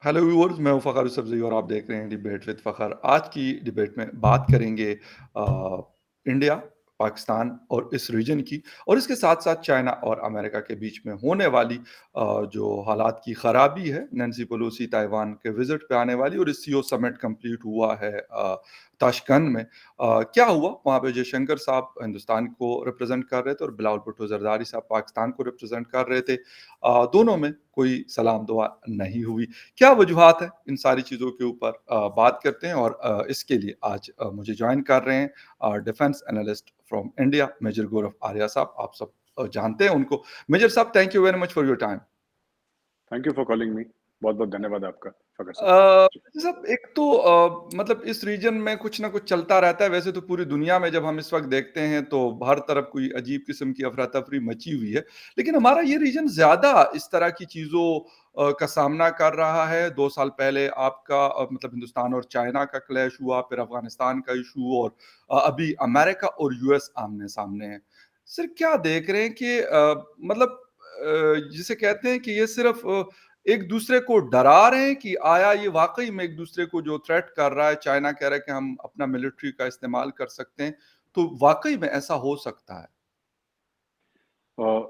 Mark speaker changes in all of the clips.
Speaker 1: Hello viewers, मैं हूं फ़खर सबज़ी और आप देख रहे हैं डिबेट विद फ़खर। आज की डिबेट में बात करेंगे इंडिया, पाकिस्तान और इस रीजन की और इसके साथ-साथ चाइना और अमेरिका के बीच में होने वाली जो हालात की ख़राबी है। नैन्सी पेलोसी ताइवान के विज़िट पे आने वाली और इस सीओ समिट कंप्लीट हुआ है ताशकंद में। क्या हुआ? वहाँ पे जयशंकर साहब हिंदुस्तान को रिप्रेज़ेंट कर रहे थे और बिलावल भुट्टो ज़रदारी साहब पाकिस्तान को रिप्रेज़ेंट कर रहे थे। दोनों में कोई सलाम दुआ नहीं हुई। क्या वजूहात हैं इन सारी चीज़ों के ऊपर बात करते हैं और इसके लिए आज मुझे जॉइन कर रहे हैं defence analyst from India major Gaurav Arya साहब। आप सब जानते हैं उनको। मेजर साहब, thank you very much for your time.
Speaker 2: Thank you for calling me. बहुत-बहुत धन्यवाद आपका, फ़खर साहब। जी।
Speaker 1: सब एक तो मतलब इस रीजन में कुछ ना कुछ चलता रहता है। वैसे तो पूरी दुनिया में जब हम इस वक़्त देखते हैं तो हर तरफ कोई अजीब किस्म की अफ़रा-तफ़री मची हुई है। लेकिन हमारा ये रीजन ज़्यादा इस तरह की चीज़ों का सामना कर रहा है। 2 साल पहले आपका मतलब हिंदुस्तान और चाइना का क्लैश हुआ, फिर अफ़गानिस्तान का इश्यू और अभी अमेरिका और यूएस आमने-सामने हैं। सर, क्या देख रहे हैं कि मतलब जिसे कहते हैं कि ये सिर्फ़ एक दूसरे को डरा रहे हैं कि आया ये वाक़ई में एक दूसरे को जो थ्रेट कर रहा है, चाइना कह रहा है कि हम अपना मिलिट्री का इस्तेमाल कर सकते हैं, तो वाक़ई में ऐसा हो सकता है?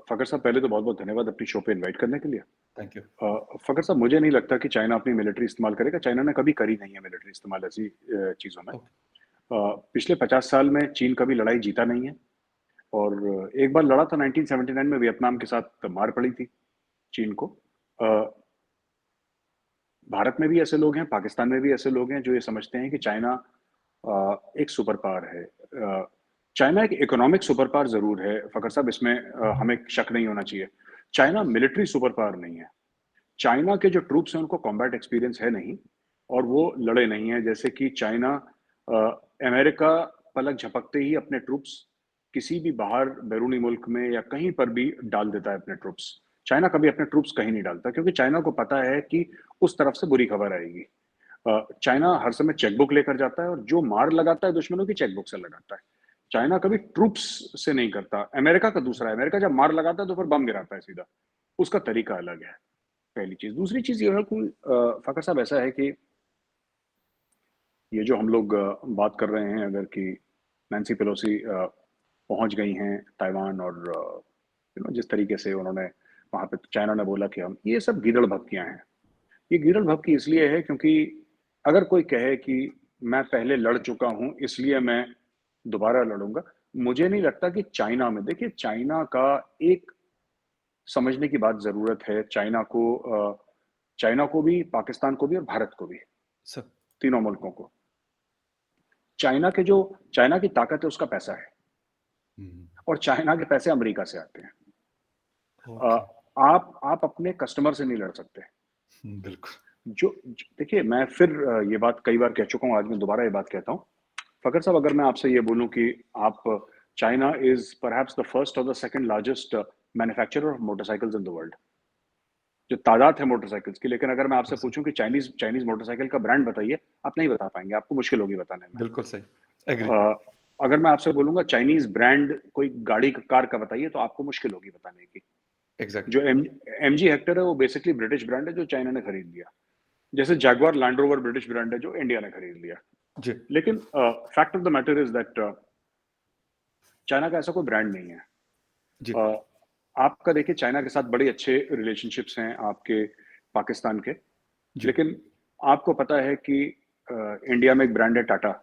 Speaker 2: फ़खर साहब, पहले तो बहुत-बहुत धन्यवाद अपनी शो पे इनवाइट करने के लिए।
Speaker 1: Thank you.
Speaker 2: फ़खर साहब, मुझे नहीं लगता कि चाइना अपनी मिलिट्री इस्तेमाल करेगा। चाइना ने कभी करी नहीं है मिलिट्री इस्तेमाल ऐसी चीज़ों में।
Speaker 1: ओके।
Speaker 2: पिछले 50 साल में चीन कभी लड़ाई जीता नहीं है और एक बार लड़ा था 1979 में वियतनाम के साथ मार पड़ी थी चीन को। अ, भारत में भी ऐसे लोग हैं, पाकिस्तान में भी ऐसे लोग हैं जो ये समझते हैं कि चाइना एक सुपर पावर है। चाइना एक इकोनॉमिक सुपर पावर ज़रूर है, फ़खर साहब, इसमें हमें शक नहीं होना चाहिए। चाइना मिलिट्री सुपर पावर नहीं है। चाइना के जो ट्रूप्स हैं उनको कॉम्बैट एक्सपीरियंस है नहीं और वो लड़े नहीं हैं। जैसे कि चाइना अ, अमेरिका पलक झपकते ही अपने ट्रूप्स किसी भी बाहर बैरूनी मुल्क में या कहीं पर भी डाल देता है अपने ट्रूप्स। चाइना कभी अपने ट्रूप्स कहीं नहीं डालता क्योंकि चाइना को पता है कि उस तरफ से बुरी खबर आएगी। चाइना हर समय चेकबुक लेकर जाता है और जो मार लगाता है दुश्मनों की चेकबुक से लगाता है। चाइना कभी ट्रूप्स से नहीं करता। अमेरिका का दूसरा है, अमेरिका जब मार लगाता है तो फिर बम गिराता है सीधा। उसका तरीका अलग है, पहली चीज़। दूसरी चीज़ ये है कि फ़खर साहब, ऐसा है कि ये जो हम लोग बात कर रहे हैं अगर कि नैन्सी पेलोसी पहुँच गई हैं ताइवान और जिस तरीके से उन्होंने वहाँ पे चाइना ने बोला कि हम ये सब गीदड़ भभकियाँ हैं। ये गीदड़ भभकी इसलिए है क्योंकि अगर कोई कहे कि मैं पहले लड़ चुका हूँ इसलिए मैं दोबारा लड़ूँगा, मुझे नहीं लगता कि चाइना में देखिए चाइना का एक समझने की बात ज़रूरत है। चाइना को भी, पाकिस्तान को भी और भारत को भी,
Speaker 1: सब
Speaker 2: तीनों मुल्कों को। चाइना की ताकत है उसका पैसा है
Speaker 1: हुँ,
Speaker 2: और चाइना के पैसे अमेरिका से आते हैं। अ,
Speaker 1: ओके।
Speaker 2: आप अपने कस्टमर से नहीं लड़ सकते।
Speaker 1: हुँ, बिल्कुल।
Speaker 2: देखिए, मैं फिर ये बात कई बार कह चुका हूँ, आज मैं दोबारा ये बात कहता हूँ। फ़खर साहब, अगर मैं आपसे ये बोलूँ कि आप China is perhaps the first or the second largest manufacturer of motorcycles in the world. जो तादाद है मोटरसाइकिल्स की, लेकिन अगर मैं आपसे
Speaker 1: सब
Speaker 2: पूछूँ कि चाइनीज़ चाइनीज़ मोटरसाइकिल का ब्रांड बताइए, आप नहीं बता पाएँगे, आपको मुश्किल होगी बताने में।
Speaker 1: बिल्कुल सही। एग्री।
Speaker 2: अ, अगर मैं आपसे बोलूँगा चाइनीज़ ब्रांड कोई गाड़ी कार का बताइए, तो आपको मुश्किल होगी बताने की।
Speaker 1: एग्ज़ैक्टली।
Speaker 2: जो एमजी हेक्टर है, वो बेसिकली ब्रिटिश ब्रांड है, जो चाइना ने खरीद लिया। जैसे Jaguar land rover British brand है, जो इंडिया ने खरीद लिया।
Speaker 1: जी,
Speaker 2: लेकिन fact of the matter is that China का ऐसा कोई ब्रांड नहीं है।
Speaker 1: जी,
Speaker 2: अ, आपका देखिए चाइना के साथ बड़े अच्छे रिलेशनशिप्स हैं आपके पाकिस्तान के,
Speaker 1: जी।
Speaker 2: लेकिन आपको पता है कि इंडिया में एक ब्रांड है टाटा,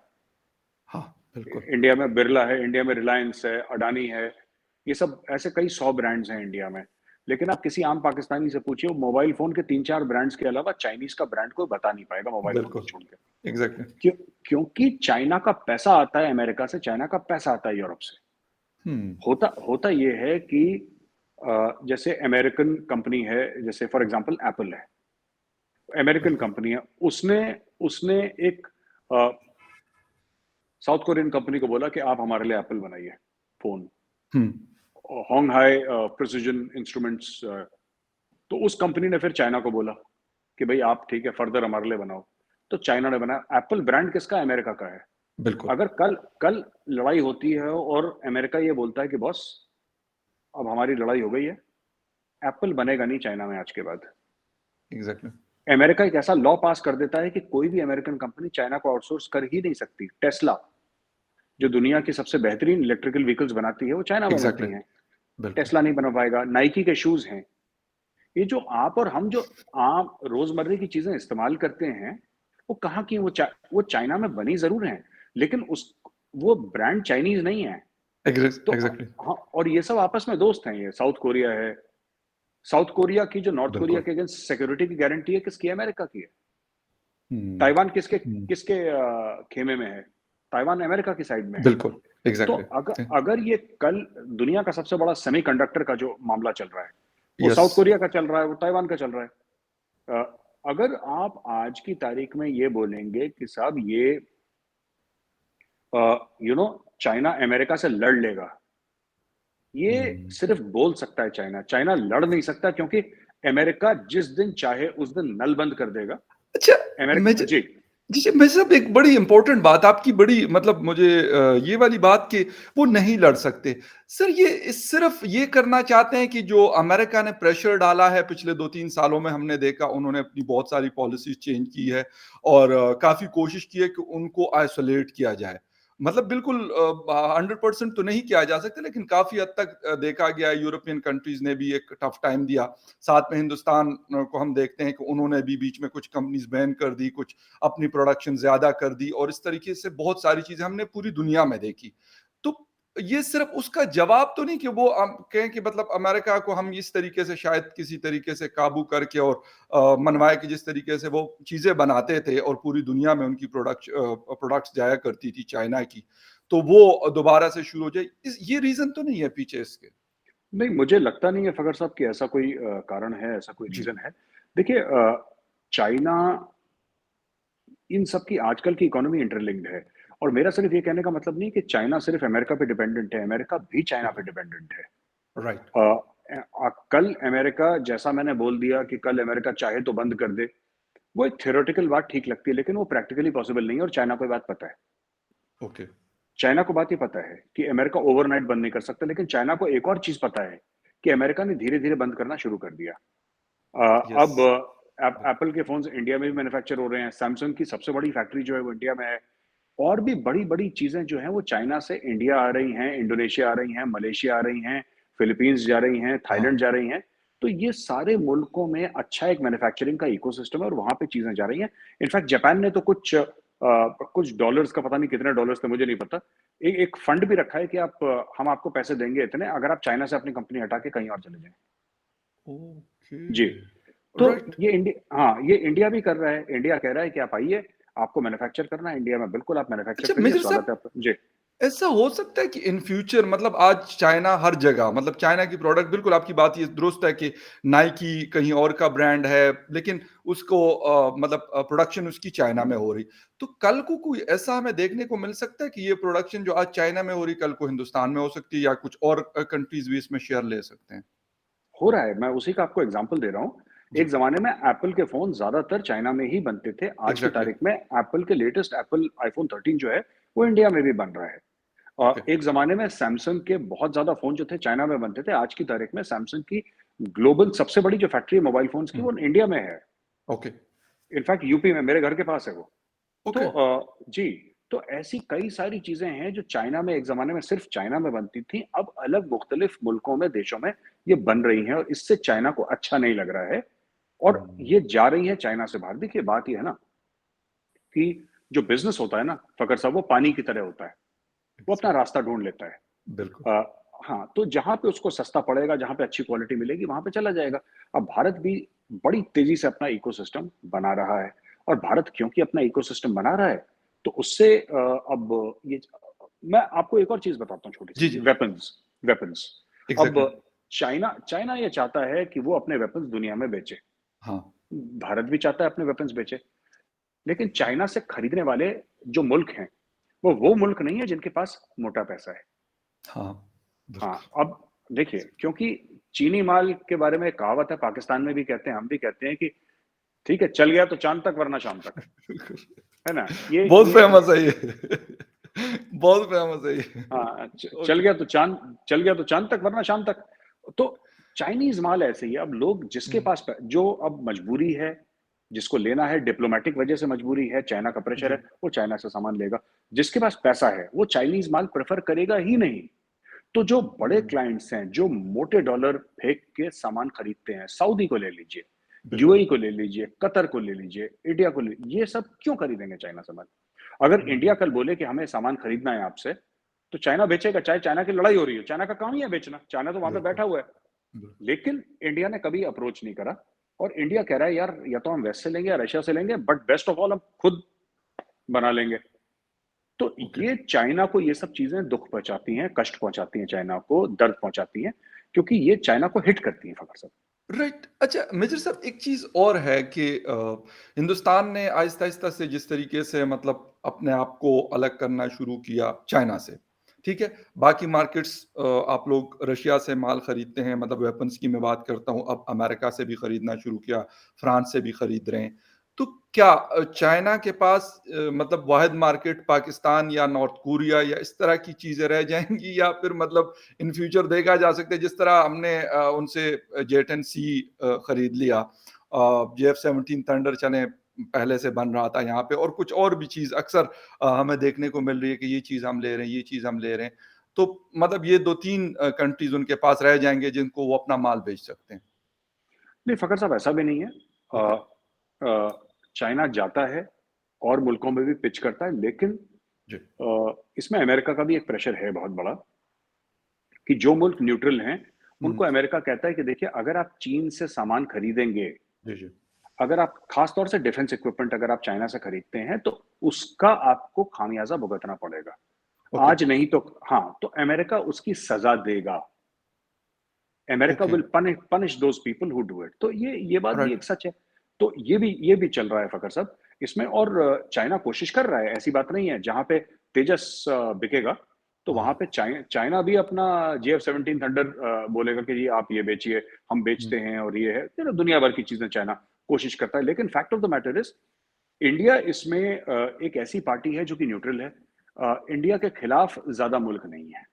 Speaker 1: हाँ, बिल्कुल।
Speaker 2: इंडिया में बिरला है, इंडिया में रिलायंस है, अडानी है, ये सब ऐसे कई 100 ब्रांड्स हैं इंडिया में। लेकिन आप किसी आम पाकिस्तानी से पूछिए, वो मोबाइल फ़ोन के 3-4 ब्रांड्स के अलावा चाइनीज़ का ब्रांड कोई बता नहीं पाएगा मोबाइल फ़ोन को
Speaker 1: बिल्कुल।
Speaker 2: छोड़ के।
Speaker 1: एग्ज़ैक्टली।
Speaker 2: क्यों? क्योंकि चाइना का पैसा आता है अमेरिका से, चाइना का पैसा आता है यूरोप से।
Speaker 1: हुँ,
Speaker 2: होता होता ये है कि जैसे अमेरिकन कंपनी है, जैसे फॉर एग्ज़ाम्पल एप्पल है, अमेरिकन
Speaker 1: बिल्कुल।
Speaker 2: कंपनी है, उसने उसने एक अ, साउथ कोरियन कंपनी को बोला कि आप हमारे लिए एप्पल बनाइए, फ़ोन।
Speaker 1: हुँ,
Speaker 2: होंगहाई प्रिसिजन इंस्ट्रूमेंट्स, तो उस कंपनी ने फिर चाइना को बोला कि भई आप ठीक है फर्दर हमारे लिए बनाओ। तो चाइना ने बनाया। एप्पल ब्रांड किसका है? अमेरिका का है।
Speaker 1: बिल्कुल।
Speaker 2: अगर कल कल लड़ाई होती है और अमेरिका ये बोलता है कि बॉस अब हमारी लड़ाई हो गई है, एप्पल बनेगा नहीं चाइना में आज के बाद।
Speaker 1: एग्ज़ैक्टली।
Speaker 2: अमेरिका एक ऐसा लॉ पास कर देता है कि कोई भी अमेरिकन कंपनी चाइना को आउटसोर्स कर ही नहीं सकती। टेस्ला, जो दुनिया की सबसे बेहतरीन इलेक्ट्रिकल व्हीकल्स बनाती है, वो चाइना में बनती
Speaker 1: एग्ज़ैक्टली,
Speaker 2: हैं।
Speaker 1: बिल्कुल।
Speaker 2: टेस्ला नहीं बना पाएगा। नाइकी के शूज़ हैं। ये जो आप और हम जो आम रोज़मर्रे की चीज़ें इस्तेमाल करते हैं, वो कहाँ की वो चाइना में बनी ज़रूर हैं, लेकिन उस वो ब्रांड चाइनीज़ नहीं है। तो
Speaker 1: एग्ज़ैक्टली,
Speaker 2: हाँ, और ये सब आपस में दोस्त हैं ये, साउथ कोरिया है। साउथ कोरिया की जो नॉर्थ कोरिया
Speaker 1: बिल्कुल।
Speaker 2: के अगेंस्ट सिक्योरिटी की गारंटी है किसकी है? अमेरिका की है।
Speaker 1: हुँ,
Speaker 2: ताइवान किसके
Speaker 1: हुँ,
Speaker 2: किसके खेमे में है? ताइवान अमेरिका की साइड में है।
Speaker 1: बिल्कुल,
Speaker 2: तो
Speaker 1: एग्ज़ैक्टली।
Speaker 2: अगर ये कल दुनिया का सबसे बड़ा सेमीकंडक्टर का जो मामला चल रहा है, वो
Speaker 1: यस,
Speaker 2: साउथ कोरिया का चल रहा है, वो ताइवान का चल रहा है। अगर आप आज की तारीख में ये बोलेंगे कि साहब ये अ, चाइना अमेरिका से लड़ लेगा, ये
Speaker 1: हुँ।
Speaker 2: सिर्फ बोल सकता है चाइना। चाइना लड़ नहीं सकता क्योंकि अमेरिका जिस दिन चाहे उस दिन नल बंद कर देगा।
Speaker 1: अच्छा, मैं
Speaker 2: अमेरिका
Speaker 1: ज
Speaker 2: जी।
Speaker 1: जी, मैं साहब एक बड़ी इम्पोर्टेंट बात आपकी बड़ी मतलब मुझे ये वाली बात कि वो नहीं लड़ सकते। सर ये सिर्फ़ ये करना चाहते हैं कि जो अमेरिका ने प्रेशर डाला है पिछले 2-3 सालों में हमने देखा उन्होंने अपनी बहुत सारी पॉलिसीज़ चेंज की है और काफ़ी कोशिश की है कि उनको आइसोलेट किया जाए। मतलब बिल्कुल 100% तो नहीं किया जा सकता लेकिन काफ़ी हद तक देखा गया यूरोपियन कंट्रीज़ ने भी एक टफ टाइम दिया। साथ में हिंदुस्तान को हम देखते हैं कि उन्होंने भी बीच में कुछ कंपनीज़ बैन कर दी, कुछ अपनी प्रोडक्शन ज़्यादा कर दी और इस तरीके से बहुत सारी चीज़ें हमने पूरी दुनिया में देखी। तो ये सिर्फ़ उसका जवाब तो नहीं कि वो कहें कि मतलब अमेरिका को हम इस तरीके से शायद किसी तरीके से काबू करके और मनवाएँ कि जिस तरीके से वो चीज़ें बनाते थे और पूरी दुनिया में उनकी प्रोडक्ट्स जाया करती थी चाइना की, तो वो दोबारा से शुरू हो जाए। ये रीज़न तो नहीं है पीछे इसके?
Speaker 2: नहीं, मुझे लगता नहीं है फ़खर साहब कि ऐसा कोई कारण है, ऐसा कोई
Speaker 1: जी,
Speaker 2: रीज़न है। देखिए चाइना इन सब की आजकल की इकोनॉमी इंटरलिंक्ड है और मेरा सिर्फ़ ये कहने का मतलब नहीं है कि चाइना सिर्फ़ अमेरिका पे डिपेंडेंट है, अमेरिका भी चाइना पे
Speaker 1: बिल्कुल।
Speaker 2: डिपेंडेंट है।
Speaker 1: राइट,
Speaker 2: कल अमेरिका जैसा मैंने बोल दिया कि कल अमेरिका चाहे तो बंद कर दे, वो एक थ्योरेटिकल बात ठीक लगती है, लेकिन वो प्रैक्टिकली पॉसिबल नहीं है और चाइना को ये बात पता है।
Speaker 1: ओके,
Speaker 2: चाइना को बात ये पता है कि अमेरिका ओवरनाइट बंद नहीं कर सकता, लेकिन चाइना को एक और चीज़ पता है कि अमेरिका ने धीरे-धीरे बंद करना शुरू कर दिया।
Speaker 1: यस,
Speaker 2: अब
Speaker 1: बिल्कुल।
Speaker 2: एप्पल के फ़ोन्स इंडिया में भी मैन्युफैक्चर हो रहे हैं, सैमसंग की सबसे बड़ी फैक्ट्री जो है वो इंडिया में है और भी बड़ी-बड़ी चीज़ें जो हैं वो चाइना से इंडिया आ रही हैं, इंडोनेशिया आ रही हैं, मलेशिया आ रही हैं, फिलीपींस जा रही हैं,
Speaker 1: हाँ,
Speaker 2: थाईलैंड जा रही हैं। तो ये सारे मुल्कों में अच्छा एक मैन्युफैक्चरिंग का इकोसिस्टम है और वहाँ पे चीज़ें जा रही हैं। इनफैक्ट जापान ने तो कुछ डॉलर्स का पता नहीं कितने डॉलर्स थे मुझे नहीं पता। एक फंड भी रखा है कि हम आपको पैसे देंगे इतने अगर आप चाइना से अपनी कंपनी हटा के कहीं और चले जाएँ।
Speaker 1: ओके,
Speaker 2: जी। तो
Speaker 1: राइट।
Speaker 2: ये इंडिया भी कर रहा है। इंडिया कह रहा है कि आप आइए, आपको मैन्युफैक्चर करना है इंडिया में, बिल्कुल आप मैन्युफैक्चर
Speaker 1: अच्छा
Speaker 2: करिए,
Speaker 1: मेजर
Speaker 2: स्वागत
Speaker 1: साहब
Speaker 2: है आपका। जी।
Speaker 1: ऐसा हो सकता है कि इन फ्यूचर मतलब आज चाइना हर जगह मतलब चाइना की प्रोडक्ट बिल्कुल आपकी बात ये दुरुस्त है कि नाइकी कहीं और का ब्रांड है लेकिन उसको मतलब प्रोडक्शन उसकी चाइना में हो रही तो कल को कोई ऐसा हमें देखने को मिल सकता है कि ये प्रोडक्शन जो आज चाइना में हो रही कल को हिंदुस्तान में हो सकती है या कुछ और कंट्रीज भी इसमें शेयर ले सकते हैं
Speaker 2: हो रहा है, मैं उसी का आपको एग्ज़ाम्पल दे रहा हूँ।
Speaker 1: जी
Speaker 2: एक ज़माने में एप्पल के फ़ोन ज़्यादातर चाइना में ही बनते थे। आज की
Speaker 1: एग्जैक्टली
Speaker 2: तारीख में एप्पल के लेटेस्ट एप्पल आईफ़ोन 13 जो है, वो इंडिया में भी बन रहा है।
Speaker 1: ओके
Speaker 2: एक ज़माने में सैमसंग के बहुत ज़्यादा फ़ोन जो थे चाइना में बनते थे। आज की तारीख में सैमसंग की ग्लोबल सबसे बड़ी जो फैक्ट्री है मोबाइल फ़ोन्स की, वो इंडिया में है।
Speaker 1: ओके
Speaker 2: इनफैक्ट यूपी में मेरे घर के पास है वो। तो
Speaker 1: ओके
Speaker 2: जी, तो ऐसी कई सारी चीज़ें हैं जो चाइना में एक ज़माने में सिर्फ़ चाइना में बनती थी, अब अलग मुख्तलिफ़ मुल्कों में, देशों में ये बन रही हैं और इससे चाइना को अच्छा नहीं लग रहा है और ये जा रही हैं चाइना से बाहर। देखिए बात ये है ना कि जो बिज़नेस होता है ना फ़खर साहब, वो पानी की तरह होता है, वो अपना रास्ता ढूँढ लेता है।
Speaker 1: बिल्कुल
Speaker 2: हाँ, तो जहाँ पे उसको सस्ता पड़ेगा, जहाँ पे अच्छी क्वालिटी मिलेगी, वहाँ पे चला जाएगा। अब भारत भी बड़ी तेज़ी से अपना इकोसिस्टम बना रहा है और भारत क्योंकि अपना इकोसिस्टम बना रहा है, तो उससे अब ये मैं आपको एक और चीज़ बताता हूँ
Speaker 1: जी
Speaker 2: छोटी-सी,
Speaker 1: जी
Speaker 2: वेपन्स वेपन्स। अब
Speaker 1: एग्जैक्टली
Speaker 2: चाइना चाइना ये चाहता है कि वो अपने वेपन्स दुनिया में बेचे।
Speaker 1: हाँ
Speaker 2: भारत भी चाहता है अपने वेपन्स बेचे, लेकिन चाइना से खरीदने वाले जो मुल्क हैं, वो मुल्क नहीं है जिनके पास मोटा पैसा है।
Speaker 1: हाँ
Speaker 2: हाँ,
Speaker 1: बिल्कुल
Speaker 2: अब देखिए क्योंकि चीनी माल के बारे में एक कहावत है, पाकिस्तान में भी कहते हैं, हम भी कहते हैं कि ठीक है, चल गया तो चाँद तक वरना शाम तक,
Speaker 1: बिल्कुल
Speaker 2: है ना? ये
Speaker 1: बहुत
Speaker 2: ये
Speaker 1: फेमस है ये बहुत फेमस है ये
Speaker 2: हाँ,
Speaker 1: ओके
Speaker 2: चल गया तो चाँद तक वरना शाम तक। तो चाइनीज़ माल ऐसे ही है, अब लोग जिसके
Speaker 1: हुँ,
Speaker 2: पास प जो अब मजबूरी है, जिसको लेना है डिप्लोमेटिक वजह से मजबूरी है, चाइना का प्रेशर
Speaker 1: जी,
Speaker 2: है, वो चाइना से सामान लेगा। जिसके पास पैसा है, वो चाइनीज़ माल प्रेफ़र करेगा ही नहीं। तो जो बड़े
Speaker 1: हुँ,
Speaker 2: क्लाइंट्स हैं, जो मोटे डॉलर फेंक के सामान खरीदते हैं, सऊदी को ले लीजिए,
Speaker 1: बिल्कुल।
Speaker 2: यूएई को ले लीजिए, कतर को ले लीजिए, इंडिया को ले ये सब क्यों खरीदेंगे चाइना से माल? अगर इंडिया
Speaker 1: हुँ,
Speaker 2: कल बोले कि हमें सामान खरीदना है आपसे, तो चाइना बेचेगा, चाहे चाइना की लड़ाई हो रही हो, चाइना का काम ही है बेचना, चाइना तो वहाँ पे
Speaker 1: बिल्कुल,
Speaker 2: बैठा हुआ है।
Speaker 1: बिल्कुल।
Speaker 2: लेकिन इंडिया ने कभी अप्रोच नहीं करा और इंडिया कह रहा है यार या तो हम वेस्ट से लेंगे या रशिया से लेंगे बट बेस्ट ऑफ ऑल हम खुद बना लेंगे। तो
Speaker 1: ओके,
Speaker 2: ये चाइना को ये सब चीज़ें दुःख पहुँचाती हैं, कष्ट पहुँचाती हैं चाइना को, दर्द पहुँचाती हैं, क्योंकि ये चाइना को हिट करती हैं फ़खर साहब।
Speaker 1: राइट। अच्छा मेजर साहब एक चीज़ और है कि हिंदुस्तान ने आहिस्ता-आहिस्ता से जिस तरीके से मतलब अपने आप को अलग करना शुरू किया चाइना से, ठीक है? बाकी मार्केट्स आप लोग रशिया से माल खरीदते हैं मतलब वेपन्स की मैं बात करता हूँ, अब अमेरिका से भी खरीदना शुरू किया, फ्रांस से भी खरीद रहे हैं। तो क्या चाइना के पास मतलब वाहिद मार्केट पाकिस्तान या नॉर्थ कोरिया या इस तरह की चीज़ें रह जाएँगी या फिर मतलब इन फ्यूचर देखा जा सकता है जिस तरह हमने उनसे जेट एंड सी खरीद लिया। जेफ-17 थंडर चलें पहले से बन रहा था यहाँ पे और कुछ और भी चीज़ अक्सर हमें देखने को मिल रही है कि ये चीज़ हम ले रहे हैं, ये चीज़ हम ले रहे हैं। तो मतलब ये 2-3 कंट्रीज़ उनके पास रह जाएँगे जिनको वो अपना माल बेच सकते हैं।
Speaker 2: नहीं, फ़खर साहब ऐसा भी नहीं है।
Speaker 1: ओके,
Speaker 2: चाइना जाता है और मुल्कों में भी पिच करता है, लेकिन
Speaker 1: जी।
Speaker 2: इसमें अमेरिका का भी एक प्रेशर है बहुत बड़ा कि जो मुल्क न्यूट्रल हैं,
Speaker 1: हुँ,
Speaker 2: उनको अमेरिका कहता है कि देखिए अगर आप चीन से सामान खरीदेंगे,
Speaker 1: जी, जी।
Speaker 2: अगर आप ख़ास तौर से डिफेंस इक्विपमेंट अगर आप चाइना से खरीदते हैं, तो उसका आपको खामियाज़ा भुगतना पड़ेगा।
Speaker 1: ओके,
Speaker 2: आज नहीं तो हाँ, तो अमेरिका उसकी सज़ा देगा। America
Speaker 1: okay,
Speaker 2: will punish those people who do it. तो ये बात भी
Speaker 1: राइट।
Speaker 2: एक सच है। तो ये भी चल रहा है फ़खर साहब इसमें और चाइना कोशिश कर रहा है, ऐसी बात नहीं है। जहाँ पे तेजस बिकेगा, तो वहाँ
Speaker 1: हाँ,
Speaker 2: पे चाइना भी अपना जेएफ-17 थंडर बोलेगा कि जी आप ये बेचिए, हम
Speaker 1: हुँ,
Speaker 2: बेचते हैं और ये है। दुनिया भर की चीज़ें चाइना कोशिश करता है। लेकिन fact of the matter is India इसमें एक ऐसी पार्टी है जो कि न्यूट्रल है। इंडिया के खिलाफ ज़्यादा मुल्क नहीं है।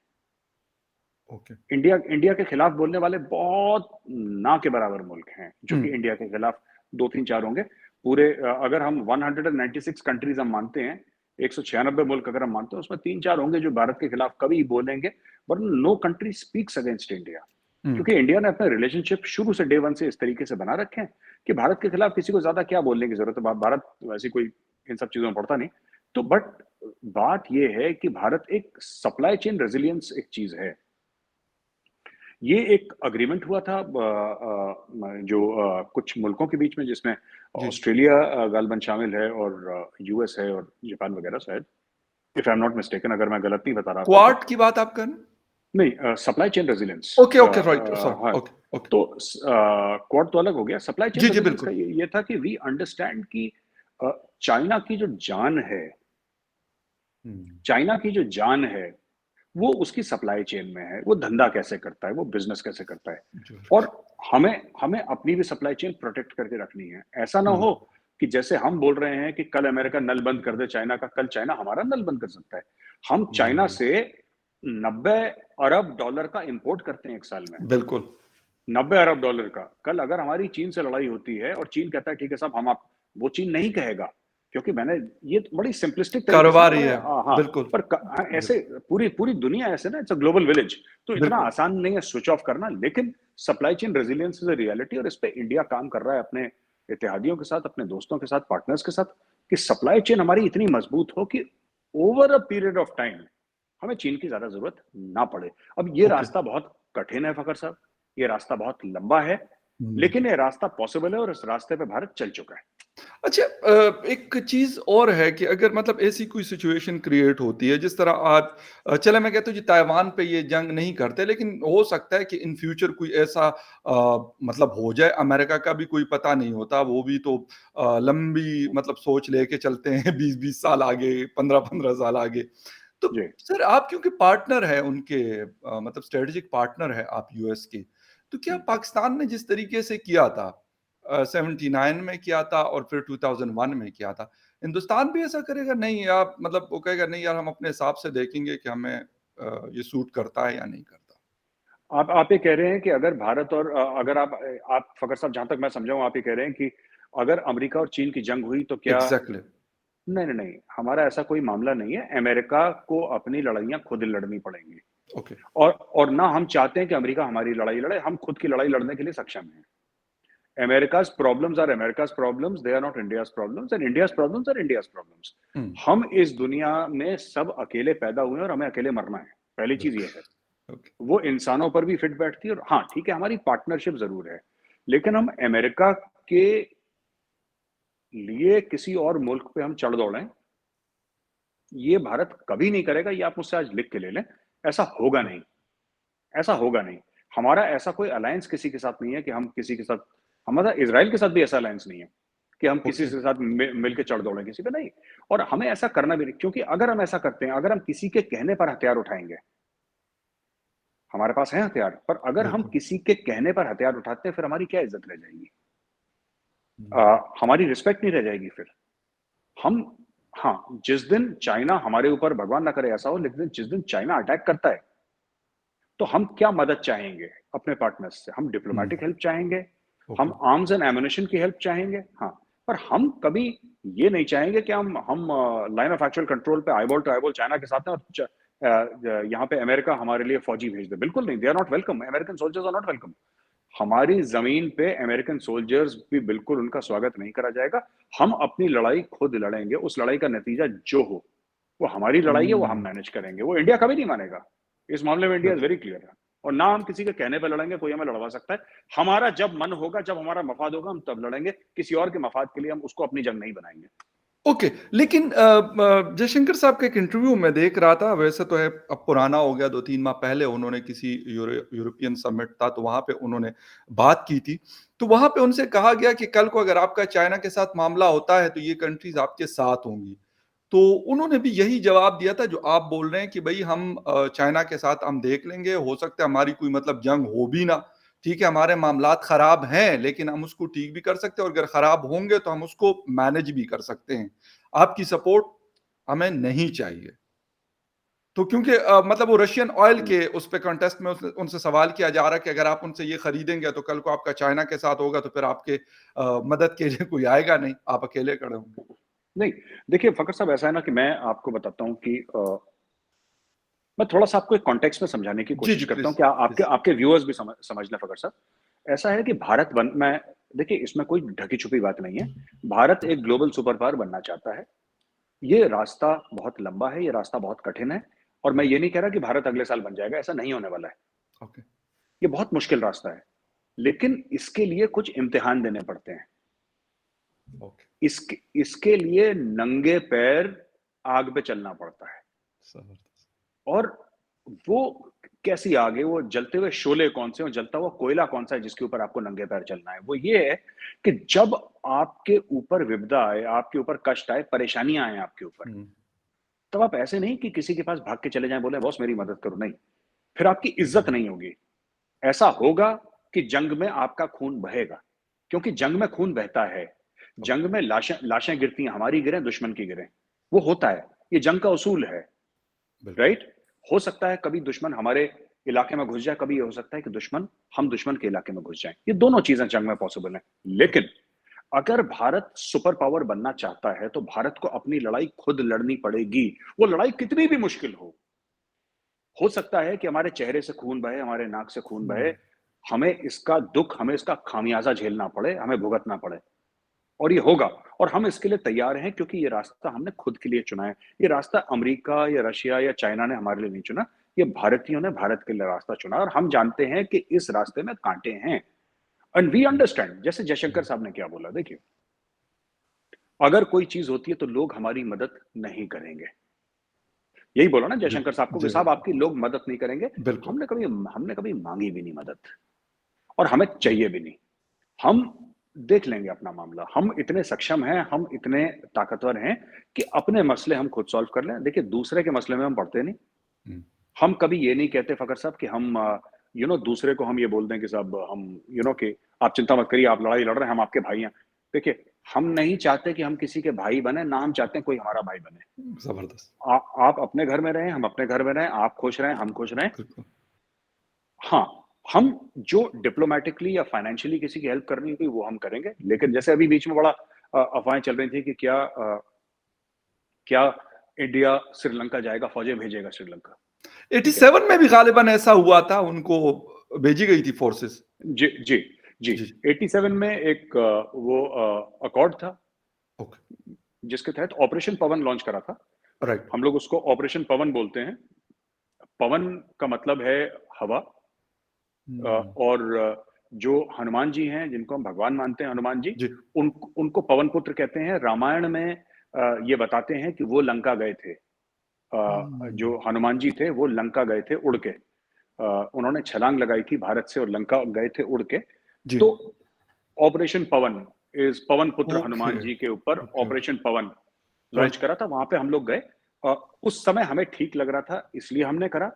Speaker 1: ओके।
Speaker 2: इंडिया इंडिया के खिलाफ बोलने वाले बहुत ना के बराबर मुल्क हैं, जो
Speaker 1: हुँ,
Speaker 2: कि इंडिया के खिलाफ 2-3-4 होंगे। पूरे अगर हम 196 कंट्रीज़ हम मानते हैं, 196 मुल्क अगर हम मानते हैं, उसमें 3-4 होंगे जो भारत के खिलाफ कभी बोलेंगे, वरना no country speaks against India.
Speaker 1: हुँ,
Speaker 2: क्योंकि इंडिया ने अपने रिलेशनशिप शुरू से डे 1 से इस तरीके से बना रखे हैं कि भारत के खिलाफ किसी को ज़्यादा क्या बोलने की ज़रूरत है। भारत वैसे कोई इन सब चीज़ों में पड़ता नहीं। तो बट बात ये है कि भारत एक सप्लाई चेन रेज़िलियंस एक चीज़ है। ये एक एग्रीमेंट हुआ था जो कुछ मुल्कों के बीच में जिसमें
Speaker 1: जी।
Speaker 2: ऑस्ट्रेलिया गालबन शामिल है और यूएस है और जापान वगैरह शायद if I am not mistaken अगर मैं गलत नहीं बता रहा आपको तो
Speaker 1: क्वाड की बात आप कर रहे हैं?
Speaker 2: नहीं supply chain resilience
Speaker 1: okay, okay, right, sorry,
Speaker 2: हाँ
Speaker 1: ओके, ओके।
Speaker 2: तो क्वाड तो अलग हो गया सप्लाई चेन
Speaker 1: जी, जी,
Speaker 2: रेजिलियंस का
Speaker 1: बिल्कुल।
Speaker 2: ये था कि वी अंडरस्टैंड कि अ, चाइना की जो जान है
Speaker 1: हुँ,
Speaker 2: चाइना की जो जान है वो उसकी सप्लाई चेन में है, वो धंधा कैसे करता है, वो बिज़नेस कैसे करता है।
Speaker 1: जी।
Speaker 2: और हमें हमें अपनी भी सप्लाई चेन प्रोटेक्ट करके रखनी है। ऐसा ना
Speaker 1: हुँ,
Speaker 2: हो कि जैसे हम बोल रहे हैं कि कल अमेरिका नल बंद कर दे चाइना का, कल चाइना हमारा नल बंद कर सकता है। हम चाइना
Speaker 1: हुँ,
Speaker 2: से 90 अरब डॉलर का इम्पोर्ट करते हैं 1 साल में।
Speaker 1: बिल्कुल।
Speaker 2: 90 अरब डॉलर का। कल अगर हमारी चीन से लड़ाई होती है और चीन कहता है ठीक है साहब हम आप वो चीन नहीं कहेगा, क्योंकि मैंने ये बड़ी सिंपलिस्टिक तरीके से ना
Speaker 1: कारोबारी
Speaker 2: बड़े
Speaker 1: है,
Speaker 2: हाँ,
Speaker 1: बिल्कुल।
Speaker 2: पर ऐसे पूरी पूरी दुनिया ऐसे ना इट्स अ ग्लोबल विलेज तो इतना
Speaker 1: बिल्कुल,
Speaker 2: आसान नहीं है स्विच ऑफ करना, लेकिन supply chain resilience is a reality और इस पे इंडिया काम कर रहा है अपने इत्तेहादियों के साथ, अपने दोस्तों के साथ, पार्टनर्स के साथ कि सप्लाई चेन हमारी इतनी मजबूत हो कि over a period of time हमें चीन की ज़्यादा ज़रूरत ना पड़े। अब ये
Speaker 1: ओके।
Speaker 2: रास्ता बहुत कठिन है फ़खर साहब, ये रास्ता बहुत लंबा है,
Speaker 1: हुँ।
Speaker 2: लेकिन ये रास्ता पॉसिबल है और इस रास्ते पे भारत चल चुका है।
Speaker 1: अच्छा एक चीज़ और है कि अगर मतलब ऐसी कोई सिचुएशन क्रिएट होती है जिस तरह आज चले मैं कहता हूँ जी ताइवान पे ये जंग नहीं करते लेकिन हो सकता है कि इन फ्यूचर कोई ऐसा मतलब हो जाए अमेरिका का भी कोई पता नहीं होता वो भी तो लंबी मतलब सोच लेके चलते हैं 20-20 साल आगे 15-15 साल आगे तो
Speaker 2: जी।
Speaker 1: सर आप क्योंकि पार्टनर है उनके मतलब स्ट्रेटेजिक पार्टनर है आप यूएस के तो क्या पाकिस्तान ने जिस तरीके से किया था 79 में किया था और फिर 2001 में किया था। हिंदुस्तान भी ऐसा करेगा? नहीं आप मतलब वो कहेगा नहीं यार हम अपने हिसाब से देखेंगे कि हमें ये सूट करता है या नहीं करता।
Speaker 2: आप ये कह रहे हैं कि अगर भारत और अगर आप फ़खर साहब जहाँ तक मैं समझा हूँ आप ये कह रहे हैं कि अगर अमेरिका और चीन की जंग हुई तो क्या
Speaker 1: एग्ज़ैक्टली।
Speaker 2: नहीं, नहीं, नहीं, हमारा ऐसा कोई मामला नहीं है। अमेरिका को अपनी लड़ाइयाँ खुद लड़नी पड़ेंगी
Speaker 1: ओके,
Speaker 2: और ना हम चाहते हैं कि अमेरिका हमारी लड़ाई लड़े, हम खुद की लड़ाई लड़ने के लिए सक्षम हैं। America's problems are America's problems, they are not India's problems and India's problems are India's problems.
Speaker 1: हुँ,
Speaker 2: हम इस दुनिया में सब अकेले पैदा हुए हैं और हमें अकेले मरना है। पहली चीज़ ये है।
Speaker 1: बिल्कुल, ओके,
Speaker 2: वो इंसानों पर भी फिट बैठती है और हाँ, ठीक है हमारी पार्टनरशिप ज़रूर है। लेकिन हम अमेरिका के लिए किसी और मुल्क पे हम चढ़ दौड़ें, ये भारत कभी नहीं करेगा, ये आप मुझसे आज लिख के ले लें। ऐसा होगा
Speaker 1: ओके,
Speaker 2: नहीं, ऐसा होगा नहीं। हमारा ऐसा कोई अलायंस किसी के साथ नहीं है कि हम किसी के साथ हमारा इज़राइल के साथ भी ऐसा अलायंस नहीं है, कि हम किसी
Speaker 1: ओके,
Speaker 2: के साथ मिल के चढ़ दौड़ें किसी पे, नहीं। और हमें ऐसा करना भी नहीं क्योंकि अगर हम ऐसा करते हैं, अगर हम किसी के कहने पर हथियार उठाएँगे, हमारे पास हैं हथियार, पर अगर हम
Speaker 1: बिल्कुल।
Speaker 2: किसी के कहने पर हथियार उठाते हैं, फिर हमारी क्या इज़्ज़त रह जाएगी?
Speaker 1: हुँ,
Speaker 2: हमारी रिस्पेक्ट नहीं रह जाएगी फिर। हम हाँ, जिस दिन चाइना हमारे ऊपर भगवान ना करे ऐसा हो, लेकिन जिस दिन चाइना अटैक करता है, तो हम क्या मदद चाहेंगे अपने पार्टनर्स से? हम
Speaker 1: हुँ,
Speaker 2: डिप्लोमैटिक हेल्प चाहेंगे,
Speaker 1: ओके,
Speaker 2: हम आर्म्स एंड एम्युनिशन की हेल्प चाहेंगे, हाँ। पर हम कभी ये नहीं चाहेंगे कि हम लाइन ऑफ एक्चुअल कंट्रोल पे आईबॉल टू आईबॉल चाइना के साथ हैं और यहाँ पे अमेरिका हमारे लिए फौजी भेज दे। बिल्कुल नहीं, they are not welcome, American soldiers are not welcome. हमारी ज़मीन पे अमेरिकन सोल्जर्स भी बिल्कुल उनका स्वागत नहीं करा जाएगा। हम अपनी लड़ाई खुद लड़ेंगे, उस लड़ाई का नतीजा जो हो, वो हमारी लड़ाई है, वो हम
Speaker 1: हुँ,
Speaker 2: मैनेज करेंगे। वो इंडिया कभी नहीं मानेगा। इस मामले में इंडिया इज़
Speaker 1: बिल्कुल।
Speaker 2: वेरी क्लियर है और ना हम किसी के कहने पे लड़ेंगे, कोई हमें लड़वा सकता है। हमारा जब मन होगा, जब हमारा मफ़ाद होगा, हम तब लड़ेंगे। किसी और के मफ़ाद के लिए हम उसको अपनी जंग नहीं बनाएँगे।
Speaker 1: ओके, लेकिन जयशंकर साहब का एक इंटरव्यू मैं देख रहा था, वैसे तो है अब पुराना हो गया 2-3 माह पहले उन्होंने किसी यूरोपियन समिट था, तो वहाँ पे उन्होंने बात की थी। तो वहाँ पे उनसे कहा गया कि कल को अगर आपका चाइना के साथ मामला होता है, तो ये कंट्रीज़ आपके साथ होंगी। तो उन्होंने भी यही जवाब दिया था जो आप बोल रहे हैं कि भई हम चाइना के साथ हम देख लेंगे, हो सकता है हमारी कोई मतलब जंग हो भी ना। ठीक है, हमारे मामलात खराब हैं, लेकिन हम उसको ठीक भी कर सकते हैं और अगर खराब होंगे तो हम उसको मैनेज भी कर सकते हैं। आपकी सपोर्ट हमें नहीं चाहिए। तो क्योंकि मतलब वो रशियन ऑयल
Speaker 2: हुँ।
Speaker 1: के उस पे कॉन्टेस्ट में उनसे उनसे सवाल किया जा रहा है कि अगर आप उनसे ये खरीदेंगे तो कल को आपका चाइना के साथ होगा तो फिर आपके मदद के लिए कोई आएगा नहीं, आप अकेले खड़े होंगे।
Speaker 2: नहीं, देखिए फ़खर साहब ऐसा है ना कि मैं आपको बताता हूँ कि मैं थोड़ा-सा आपको एक कॉन्टेक्स्ट में समझाने की
Speaker 1: जी,
Speaker 2: कोशिश
Speaker 1: जी,
Speaker 2: करता
Speaker 1: प्लीज़,
Speaker 2: हूँ, क्या आपके
Speaker 1: प्लीज़।
Speaker 2: आपके व्यूअर्स भी समझ लें फ़खर साहब। ऐसा है कि भारत बन मैं देखिए इसमें कोई ढकी-छुपी बात नहीं है। भारत एक ग्लोबल सुपर पावर बनना चाहता है। ये रास्ता बहुत लंबा है, ये रास्ता बहुत कठिन है और मैं
Speaker 1: हुँ,
Speaker 2: ये नहीं कह रहा कि भारत अगले साल बन जाएगा, ऐसा नहीं होने वाला है।
Speaker 1: ओके,
Speaker 2: ये बहुत मुश्किल रास्ता है, लेकिन इसके लिए कुछ इम्तिहान देने पड़ते हैं।
Speaker 1: ओके,
Speaker 2: इसके इसके लिए नंगे पैर आग पे चलना पड़ता है
Speaker 1: ज़बरदस्त।
Speaker 2: और वो कैसी आग है, वो जलते हुए शोले कौन से हैं और जलता हुआ कोयला कौन-सा है जिसके ऊपर आपको नंगे पैर चलना है। वो ये है कि जब आपके ऊपर विपदा आए, आपके ऊपर कष्ट आए, परेशानियाँ आएँ आपके ऊपर,
Speaker 1: हुँ,
Speaker 2: तब आप ऐसे नहीं कि किसी के पास भाग के चले जाएँ, बोले बॉस मेरी मदद करो, नहीं। फिर आपकी इज़्ज़त
Speaker 1: जी,
Speaker 2: नहीं होगी। ऐसा होगा कि जंग में आपका खून बहेगा, क्योंकि जंग में खून बहता है। जंग
Speaker 1: ओके,
Speaker 2: में लाशें लाशें गिरती हैं, हमारी गिरें, दुश्मन की गिरें। वो होता है, ये जंग का उसूल है,
Speaker 1: बिल्कुल।
Speaker 2: राइट? हो सकता है कभी दुश्मन हमारे इलाके में घुस जाए, कभी ये हो सकता है कि हम दुश्मन के इलाके में घुस जाएँ। ये दोनों चीज़ें जंग में पॉसिबल हैं।
Speaker 1: ओके,
Speaker 2: लेकिन अगर भारत सुपर पावर बनना चाहता है, तो भारत को अपनी लड़ाई खुद लड़नी पड़ेगी। वो लड़ाई कितनी भी मुश्किल हो सकता है कि हमारे चेहरे से खून बहे, हमारे नाक से खून
Speaker 1: हुँ,
Speaker 2: बहे, हमें इसका दुःख, हमें इसका खामियाज़ा झेलना पड़े, हमें भुगतना पड़े और ये होगा और हम इसके लिए तैयार हैं क्योंकि ये रास्ता हमने खुद के लिए चुना है। ये रास्ता अमेरिका या रशिया या चाइना ने हमारे लिए नहीं चुना, ये भारतीयों ने भारत के लिए रास्ता चुना और हम जानते हैं कि इस रास्ते में काँटे हैं एंड वी
Speaker 1: हुँ,
Speaker 2: अंडरस्टैंड जैसे जयशंकर
Speaker 1: जी,
Speaker 2: साहब ने क्या बोला, देखिए, अगर कोई चीज़ होती है तो लोग हमारी मदद नहीं करेंगे। यही बोला ना जयशंकर
Speaker 1: बिल्कुल,
Speaker 2: साहब को कि
Speaker 1: जी,
Speaker 2: साहब आपकी लोग मदद नहीं करेंगे।
Speaker 1: बिल्कुल।
Speaker 2: हमने कभी माँगी भी नहीं मदद और हमें
Speaker 1: हुँ,
Speaker 2: चाहिए भी नहीं। हम देख लेंगे अपना मामला। हम इतने सक्षम हैं, हम इतने ताकतवर हैं कि अपने मसले हम खुद सॉल्व कर लें। देखिए दूसरे के मसले में हम पड़ते नहीं।
Speaker 1: हुँ,
Speaker 2: हम कभी ये नहीं कहते फ़खर साहब कि हम दूसरे को हम ये बोल दें कि साहब हम कि आप चिंता मत करिए, आप लड़ाई लड़ रहे हैं, हम आपके भाई हैं। देखिए, हम नहीं चाहते कि हम किसी के भाई बनें, ना हम चाहते हैं कोई हमारा भाई बने।
Speaker 1: ज़बरदस्त,
Speaker 2: आप अपने घर में रहें, हम अपने घर में रहें, आप खुश रहें, हम खुश रहें।
Speaker 1: बिल्कुल।
Speaker 2: हाँ, हम जो डिप्लोमैटिकली या फाइनेंशियली किसी की हेल्प करनी होगी वो हम करेंगे। लेकिन जैसे अभी बीच में बड़ा अफ़वाहें चल रही थी कि क्या इंडिया श्रीलंका जाएगा, फ़ौजें भेजेगा श्रीलंका, ठीक है?
Speaker 1: 87 में भी ग़ालिबन ऐसा हुआ था, उनको भेजी गई थी फ़ोर्सेस।
Speaker 2: जी, जी, जी।
Speaker 1: जी, जी।
Speaker 2: 87 में एक वो अकॉर्ड था,
Speaker 1: ओके,
Speaker 2: जिसके तहत ऑपरेशन पवन लॉन्च करा था।
Speaker 1: राइट।
Speaker 2: हम लोग उसको ऑपरेशन पवन बोलते हैं। पवन का मतलब है हवा।
Speaker 1: हुँ,
Speaker 2: और जो हनुमान जी हैं, जिनको हम भगवान मानते हैं हनुमान जी,
Speaker 1: जी।
Speaker 2: उनको पवन पुत्र कहते हैं। रामायण में ये बताते हैं कि वो लंका गए थे।
Speaker 1: हुँ,
Speaker 2: जो हनुमान जी थे, वो लंका गए थे उड़ के। उन्होंने छलांग लगाई थी भारत से और लंका गए थे उड़ के।
Speaker 1: जी।
Speaker 2: तो ऑपरेशन पवन इज़ पवन पुत्र
Speaker 1: ओके,
Speaker 2: हनुमान जी के ऊपर
Speaker 1: ओके, ओके,
Speaker 2: ऑपरेशन पवन लॉन्च
Speaker 1: राइट।
Speaker 2: करा था, वहाँ पे हम लोग गए। उस समय हमें ठीक लग रहा था, इसलिए हमने करा।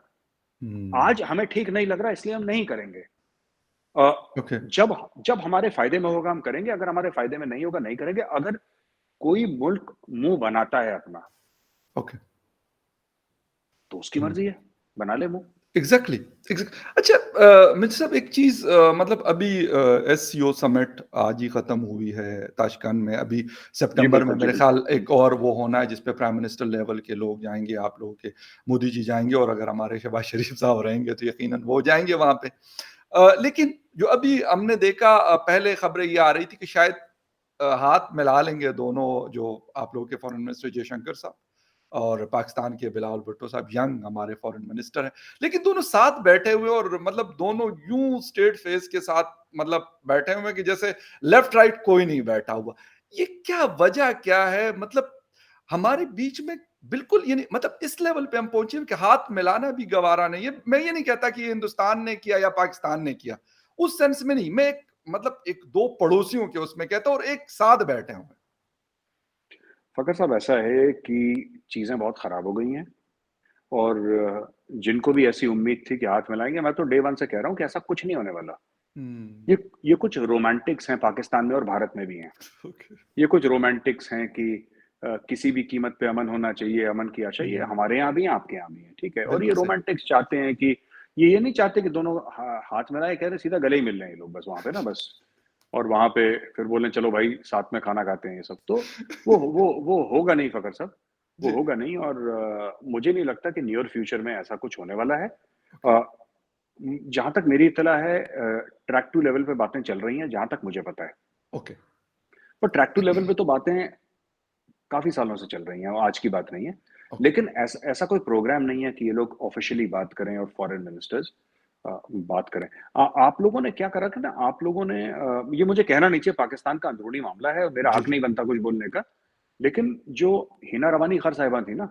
Speaker 1: हुँ,
Speaker 2: आज हमें ठीक नहीं लग रहा, इसलिए हम नहीं करेंगे। अ,
Speaker 1: ओके,
Speaker 2: जब जब हमारे फ़ायदे में होगा, हम करेंगे, अगर हमारे फ़ायदे में नहीं होगा, नहीं करेंगे। अगर कोई मुल्क मुँह बनाता है अपना,
Speaker 1: ओके।
Speaker 2: तो उसकी
Speaker 1: हुँ।
Speaker 2: मर्ज़ी है, बना ले मुँह।
Speaker 1: एग्ज़ैक्टली, अच्छा मिर्ज़ा साहब एक चीज़ मतलब अभी एससीओ समिट आज ही ख़त्म हुई है ताशकंद में, अभी
Speaker 2: जी,
Speaker 1: सितंबर में
Speaker 2: बिल्कुल, जी,
Speaker 1: मेरे
Speaker 2: बिल्कुल।
Speaker 1: ख़्याल एक और वो होना है जिस पे प्राइम मिनिस्टर लेवल के लोग जाएँगे, आप लोगों के मोदी जी जाएँगे और अगर हमारे शहबाज़ शरीफ़ साहब रहेंगे तो यकीनन वो जाएँगे वहाँ पे। लेकिन जो अभी हमने देखा पहले ख़बरें ये आ रही थी कि शायद हाथ मिला लेंगे दोनों जो आप लोगों के फ़ॉरेन मिनिस्टर जयशंकर साहब और पाकिस्तान के बिलावल भुट्टो साहब यंग हमारे फ़ॉरेन मिनिस्टर हैं। लेकिन दोनों साथ बैठे हुए और मतलब दोनों यूँ स्ट्रेट फेस के साथ मतलब बैठे हुए हैं कि जैसे लेफ्ट राइट कोई नहीं बैठा हुआ। ये क्या वजह क्या है? मतलब हमारे बीच में बिल्कुल यानी मतलब इस लेवल पे हम पहुँचे हैं कि हाथ मिलाना भी गवारा नहीं है। मैं ये नहीं कहता कि ये हिंदुस्तान ने किया या पाकिस्तान ने किया। उस सेंस में नहीं, मैं एक मतलब एक 2 पड़ोसियों के उसमें कहता हूँ और एक साथ बैठे हुए हैं।
Speaker 2: फ़खर साहब, ऐसा है कि चीज़ें बहुत ख़राब हो गई हैं और जिनको भी ऐसी उम्मीद थी कि हाथ मिलाएँगे, मैं तो डे 1 से कह रहा हूँ कि ऐसा कुछ नहीं होने वाला।
Speaker 1: हुँ,
Speaker 2: ये ये कुछ रोमांटिक्स हैं, पाकिस्तान में और भारत में भी हैं।
Speaker 1: ओके।
Speaker 2: ये कुछ रोमांटिक्स हैं कि किसी भी कीमत पे अमन होना चाहिए, अमन की आशा, ये
Speaker 1: हुँ,
Speaker 2: हमारे यहाँ भी है, आपके यहाँ भी है, ठीक है? और ये
Speaker 1: बिल्कुल सही।
Speaker 2: रोमांटिक्स चाहते हैं कि ये नहीं चाहते कि दोनों हाथ मिलाएँ, कह रहे सीधा गले ही मिल रहे हैं ये लोग बस वहाँ पे ना बस। और वहाँ पे फिर बोले चलो भाई साथ में खाना खाते हैं ये सब। तो वो होगा नहीं फ़खर साहब, वो
Speaker 1: जी,
Speaker 2: होगा नहीं और मुझे नहीं लगता कि नियर फ्यूचर में ऐसा कुछ होने वाला है।
Speaker 1: ओके,
Speaker 2: जहाँ तक मेरी इत्तला है ट्रैक 2 लेवल पे बातें चल रही हैं, जहाँ तक मुझे पता है।
Speaker 1: ओके,
Speaker 2: पर ट्रैक 2 लेवल पे तो बातें काफ़ी सालों से चल रही हैं, आज की बात नहीं है।
Speaker 1: ओके।
Speaker 2: लेकिन ऐसा ऐसा कोई प्रोग्राम नहीं है कि ये लोग ऑफ़िशियली बात करें और फॉरेन मिनिस्टर्स बात करें। आप लोगों ने क्या करा था ना, आप लोगों ने ये मुझे कहना नहीं चाहिए, पाकिस्तान का अंदरूनी मामला है, मेरा
Speaker 1: जी,
Speaker 2: हक
Speaker 1: जी।
Speaker 2: नहीं बनता कुछ बोलने का। लेकिन जो हिना रवानी खान साहिबा थी ना,